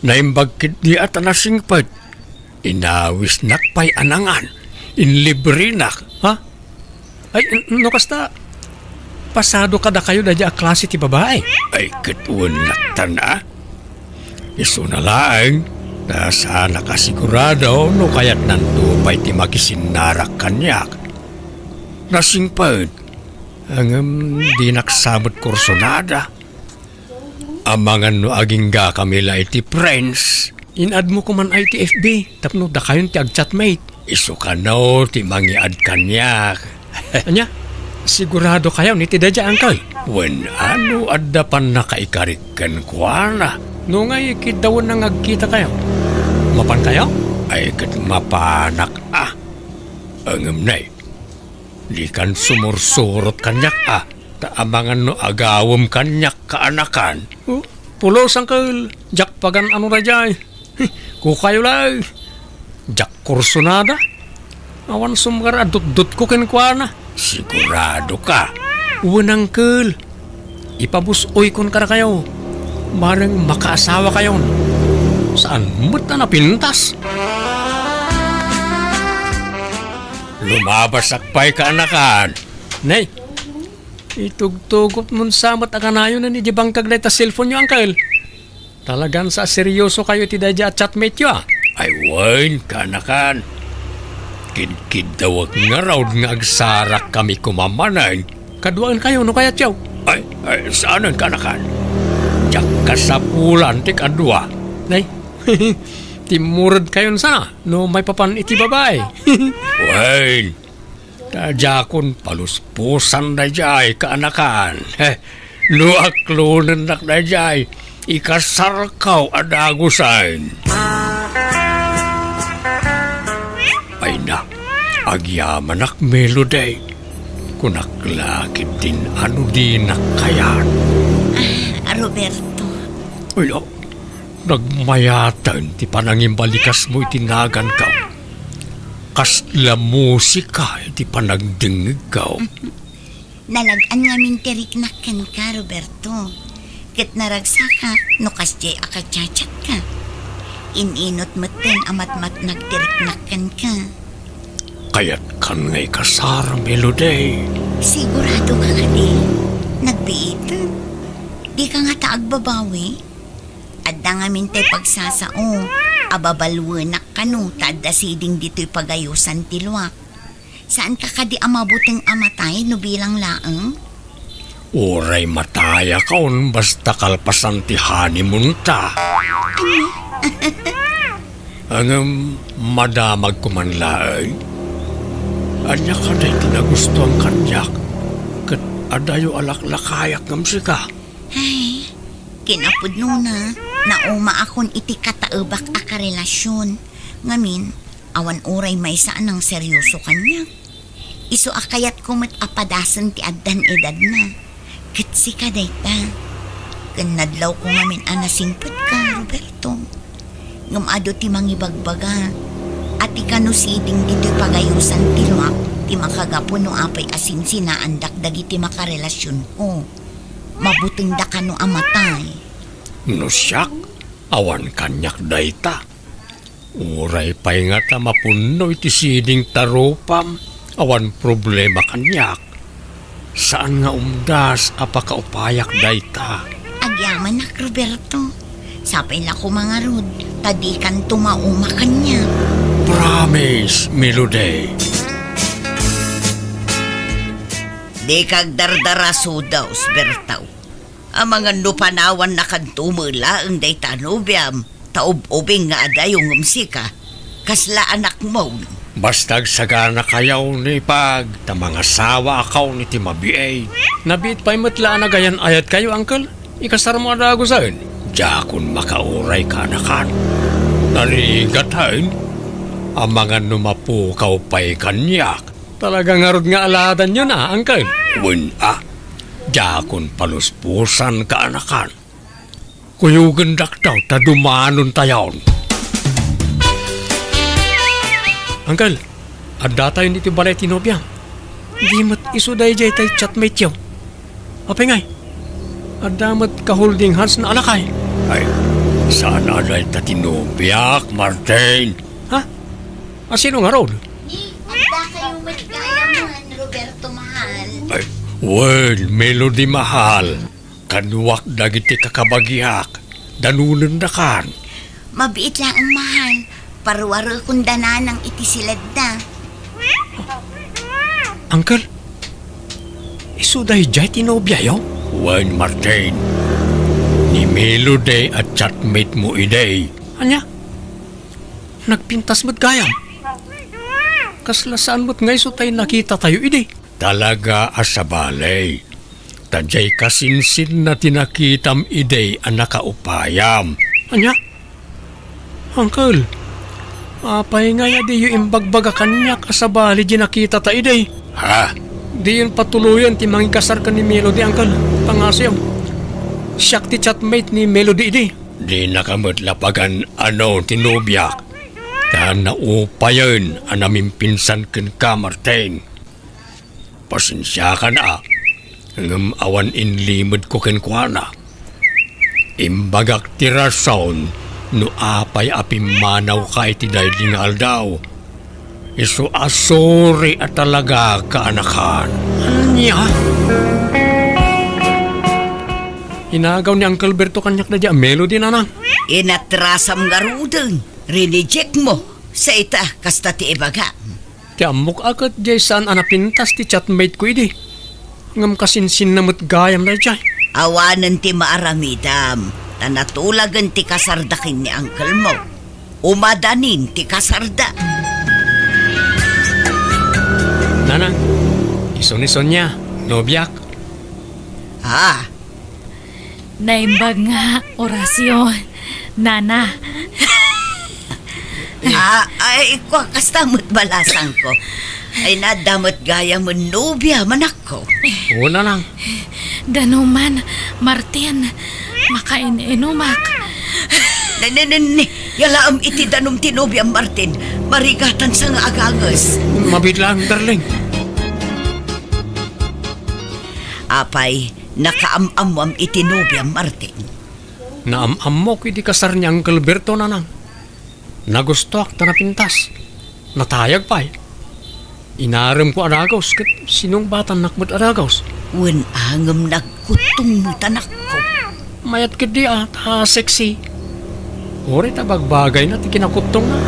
Naimbagkit di at nasingpad. Inawis nakpay anangan. Inlibre nak. Ha? Ay, no kasta. Pasado kada kayo na dya klase ti babae. Ay, katuan naktan Iso na lang. Na sana kasigurado no kaya't nantupay ti makisinarak kanyak. Nasingpad. Ang di naksamot kursonada. Amangan no aging ga kamila iti friends. Inad mo ko man ay ti FB. Tapno da kayon ti agchatmate. Iso ka no ti mangiad kanyak. Anya? Sigurado kayo ni ti dadya angkal. Wen ano adda pan nakaikarikan kwa na. No nga ikidawon nang agkita kayo. Mapan kayo? Ay kat mapanak Angam nay. Di kan sumursurot kanyak Taamangan no agawom kanyak kaanakan. Pulos angkal. Jak pagan ano na jay. Kukayo lang. Jak kursonada. Awan sumgar adut-dut ko kenkwana. Sigurado ka. Uwan angkal. Ipabusoy kon ka na kayo. Marang makaasawa kayo. Saan mo't na napintas? Lumabas akpay kaanakan. Nay. Itugtugot mun samat akanayo na ni di bangkag na ita cellphone nyo, uncle. Talagang sa seryoso kayo ti dadya at chatmate nyo, Ay, wain, kanakan. Kid-kid dawag nga raw nga agsarak kami kumamanay. Kaduaan kayo, no kaya tiyaw? Ay, saan ang kanakan? Diyak kasapulan ti kadua. Nay, timurad kayo sana, no may papan iti babae. Wain. Tajakon paluspusan na jay kaanakan. Luaklunan nak na jay. Ikasarkaw adagusan. Ay na, agyaman nak melody. Kunaklakit din ano din nakayan. Roberto. Ay, nagmayatan ti panangimbalikas mo itinagan ka. Kasla musika, di pa nagdingig ka. Nalagaan nga mintiriknakan ka, Roberto. Kat naragsaka, no kasjay akachachat ka. Ininot mo din amat-mat nagtiriknakan ka. Kaya't kan ngay kasar, Melody. Sigurado ka ka di. Nagbiitan. Di ka nga taagbabawi. Adda nga mintay pagsasao. Ababalwanak ka no, tada siding dito'y pagayusan tiluak. Saan ka kadi amabuting amatay no bilang laang? Uray mataya kaon basta kalpasan ti honeymoon ta. Ang madamag kumanlaay. Anya ka day tinagusto ang kanyak. Kat adayo alaklakayak ngam sika. Ay, kinapudno na. Nauma akon iti kataubak a karelasyon. Ngamin, awan uray may saan ng seryoso kanya. Iso akayat kumit apadasan ti addan edad na. Kitsi ka dayta. Kanadlaw ko ngamin anasingput ka, Roberto. Ngamado ti mangibagbaga. At ikano siding dito pagayusan ti luak, ti makagapo no apay asin sinaandak dagiti makarelasyon ko. Mabuting da ka no amatay. No siyak, awan kanyak dayta. Uray pa'y nga ta mapuno iti siding taropam. Awan problema kanyak. Saan nga umdas apakaupayak dayta? Agyaman nak, Roberto. Sapay la ko mga rod, tadi kan tumauma kanya. Promise, Melody. Di kag dardaraso daw, Bertaw. Ang mga nupanawan na kantumula ang day tanubyam, taub-ubing nga adayong umsika, kasla anak mo. Bastag sagana kayaw ni pag ta mga sawa akaw ni Timabiay. Nabit pa'y matlaan na gayan ayat kayo, Uncle. Ikasar mo adago saan. Jakon makauray ka na kan. Narigatahin. Ang mga numapukaw pa'y kanyak. Talagang arod nga aladan nyo na, Uncle. Wala. Jakon paluspusan ka anakan. Kuyugan daktaw ta dumanon tayon. Uncle, adda tayo niti balay tinobya. Di mat isuday jay tay chatmate yaw. Apay ngay, adda mat ka-holding hands na alakay. Ay, saan aday ta tinobyak, Martin? Ha? Asino nga rod? Ni, adda kayo matgayaman, Roberto mahal. Ay, well, Melody mahal. Kanwak dagiti kakabagyak. Danunan na kan. Mabiit lang ang mahal. Parwaro kung danan ng itisilad na. Uncle, isuday jay tinobya yaw? Wan, Martin. Ni Melody at chatmate mo iday. Anya? Nagpintas mo't gayam. Kaslasaan mo't ngay so tayo nakita tayo iday. Talaga asabalay. Tadjay kasinsin na tinakitam iday ang nakaupayam. Anya? Uncle, apay nga ya di yung imbagbaga kanya kasabali di nakita ta iday. Ha? Di yun patuluyan ti mangikasar ka ni Melody, Uncle. Pangasiyam. Siyak ti chatmate ni Melody iday. Di nakamutlapagan ano tinubyak. Ta naupayan ang naming pinsan ken ka, Martin. Pasensya ka na. Ngam awan inlimod ko ken kuana. Imbagak ti rason no apay apimanaw ka iti dahiling aldaw. Iso asori at talaga kaanakan. Anya? Inagaw ni Uncle Berto kanyak na di Melody na nang. Inatrasam nga rudeng, rineject mo sa ita kasta ti ibaga. Ti amok akat di saan anapintas ti chatmate ko idi. Ngam kasinsin na mo't gayam na di. Awanan ti maaramidam, tanatulagan ti kasardakin ni Uncle mo. Umadanin ti kasarda. Nanang, ison-ison niya, nobyak. Ha? Naimbag nga, orasyon. Nana. Ay, kwa kastamot balasan ko. Ay nadamot gaya mo nobya manak ko. Una lang. Danuman, Martin. Makain-inumak. Yalaam iti danum tinobya Martin. Marigatan sa nga agagas. Mabit lang, darling. Apay, nakaamamwam iti nobya Martin. Naamamok iti kasar ni Uncle Berto na nang. Nagustuak ta napintas. Natayag pa eh. Inaram ko aragaws kat sinong batang nakmat aragaws. Wen angam nagkutong mo tanak ko. Mayat ka di sexy. Ori tabagbagay na ti kinakutong na.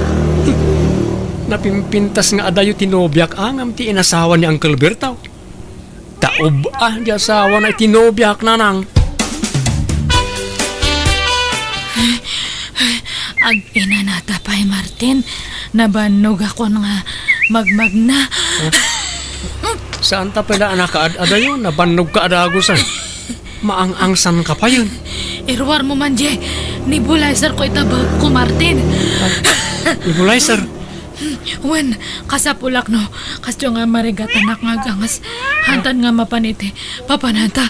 Napimpintas nga adayo tinobyak angam ti inasawa ni Uncle Berto. Taob di asawa na itinobyak nanang. Ag ina na tapay Martin, nabanog ako nga magmagna. Saan ta pala anak ka-ada yun? Nabanog ka adagusan. Maang-angsan ka pa yun. Irwar mo man, Je. Nebulizer ko itabag ko, Martin. Nebulizer. Wen, kasapulak no. Kasyo nga marigatanak nga gangas. Hantan nga mapaniti. Papananta.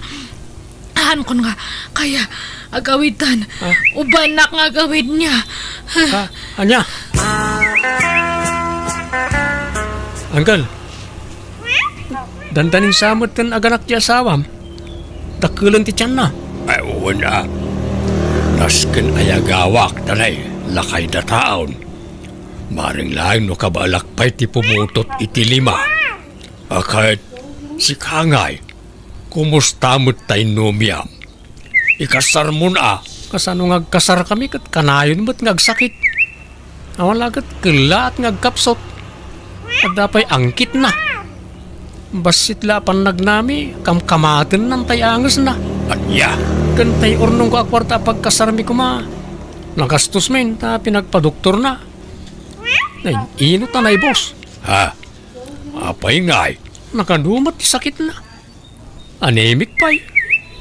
Han kon nga. Kaya, agawitan. Ubanak nga gawid niya. Anya? Anggal. Dandaning samot kan aganak ti asawam. Dakulan ti tiyan na. Ay, wala. Nasken ayagawak talay. Lakay da taon. Maring lang no kabalakpay ti pumutot iti lima. Akait si Kangay. Kumusta mo't tayo numiyam? Ikasar mo na. Kasano ngagkasar kami kat kanayon mo't ngagsakit. Awan lagat kila at ngagkapsot. At dapay angkit na. Basit lapan nagnami, kamkamatin ng tayangas na. Anya, kantay ornong ko akwarta pagkasarmi ko ma. Nagastos men, ta pinagpadoktor na. Nay, ino tanay boss. Ha? Apay ngay, nakanumat sakit na. Anemic pa'y.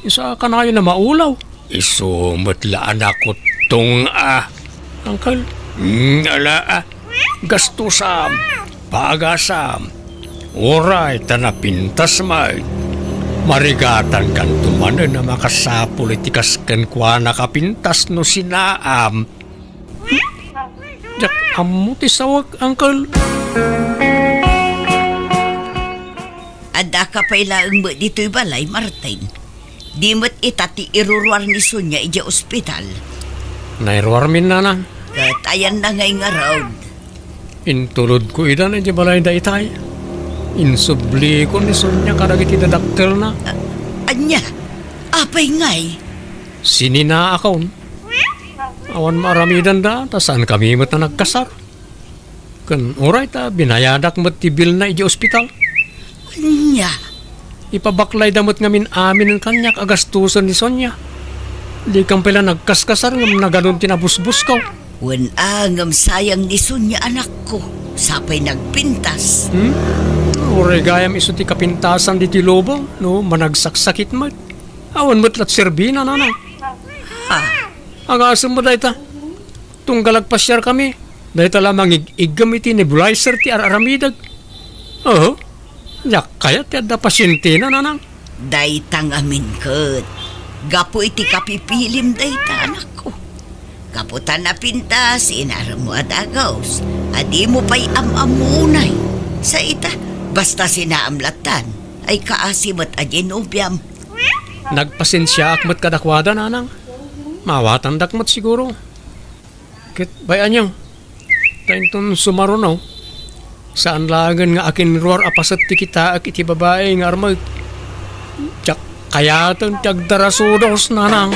Isa ka na yun na maulaw. Isumot laan ako tong Angkal. Ala gastusam. Pagasam. Oray, tanapintas may. Marigatan kan tumanan na makasapolitikas kan kwa nakapintas no sinaam. Jak amuti sawag, Angkal. Ada ka pailaang mo dito'y balay, Martin. Di mo't itati iruruar ni Sonya ija ospital. Nairwarmin na na. Kat ayan na ngay nga raw. Intulod ko idan ija balay da itay. Insubli ko ni Sonya karagit ida daktel na. Anya, apay ngay. Sinina akon. Awan maramidan da, tasan kami mo't na nagkasar. Kan oray ta, binayadak mo't tibil na ija ospital. Anya, Ipabaklay damot ngamin amin ng kanyak agastusan ni Sonya. Di kang pala nagkaskasar ngam na ganun tinabusbus ko. wan angam sayang ni Sonya anak ko. Sapay nagpintas. Oray gayam iso ti kapintasan di ti lobo, no, managsaksakit mo. Awan mo't lat serbina na na. Agasam mo dahi ta. Tunggalag pasyar kami. Dahi ta lamang igam iti nebulizer ti aramidag. Oo. Yak kaya ti adda pasyente na nanang. Day tang amin kat. Gapo iti kapipilim day ta anak ko. Kaputan na pintas, inara mo adagaws. Adi mo pa'y amamunay. Sa ita, basta sinaamlatan, ay kaasimat adyen ubyam. Nagpasensya akmat kadakwada nanang. Mawatan dakmat siguro. Kit bayan yung. Tainton sumarunaw. Saan lagan nga akin ruar apasat ti kita ak iti babae nga armag. Tsak kayatan tiagdarasudos nanang.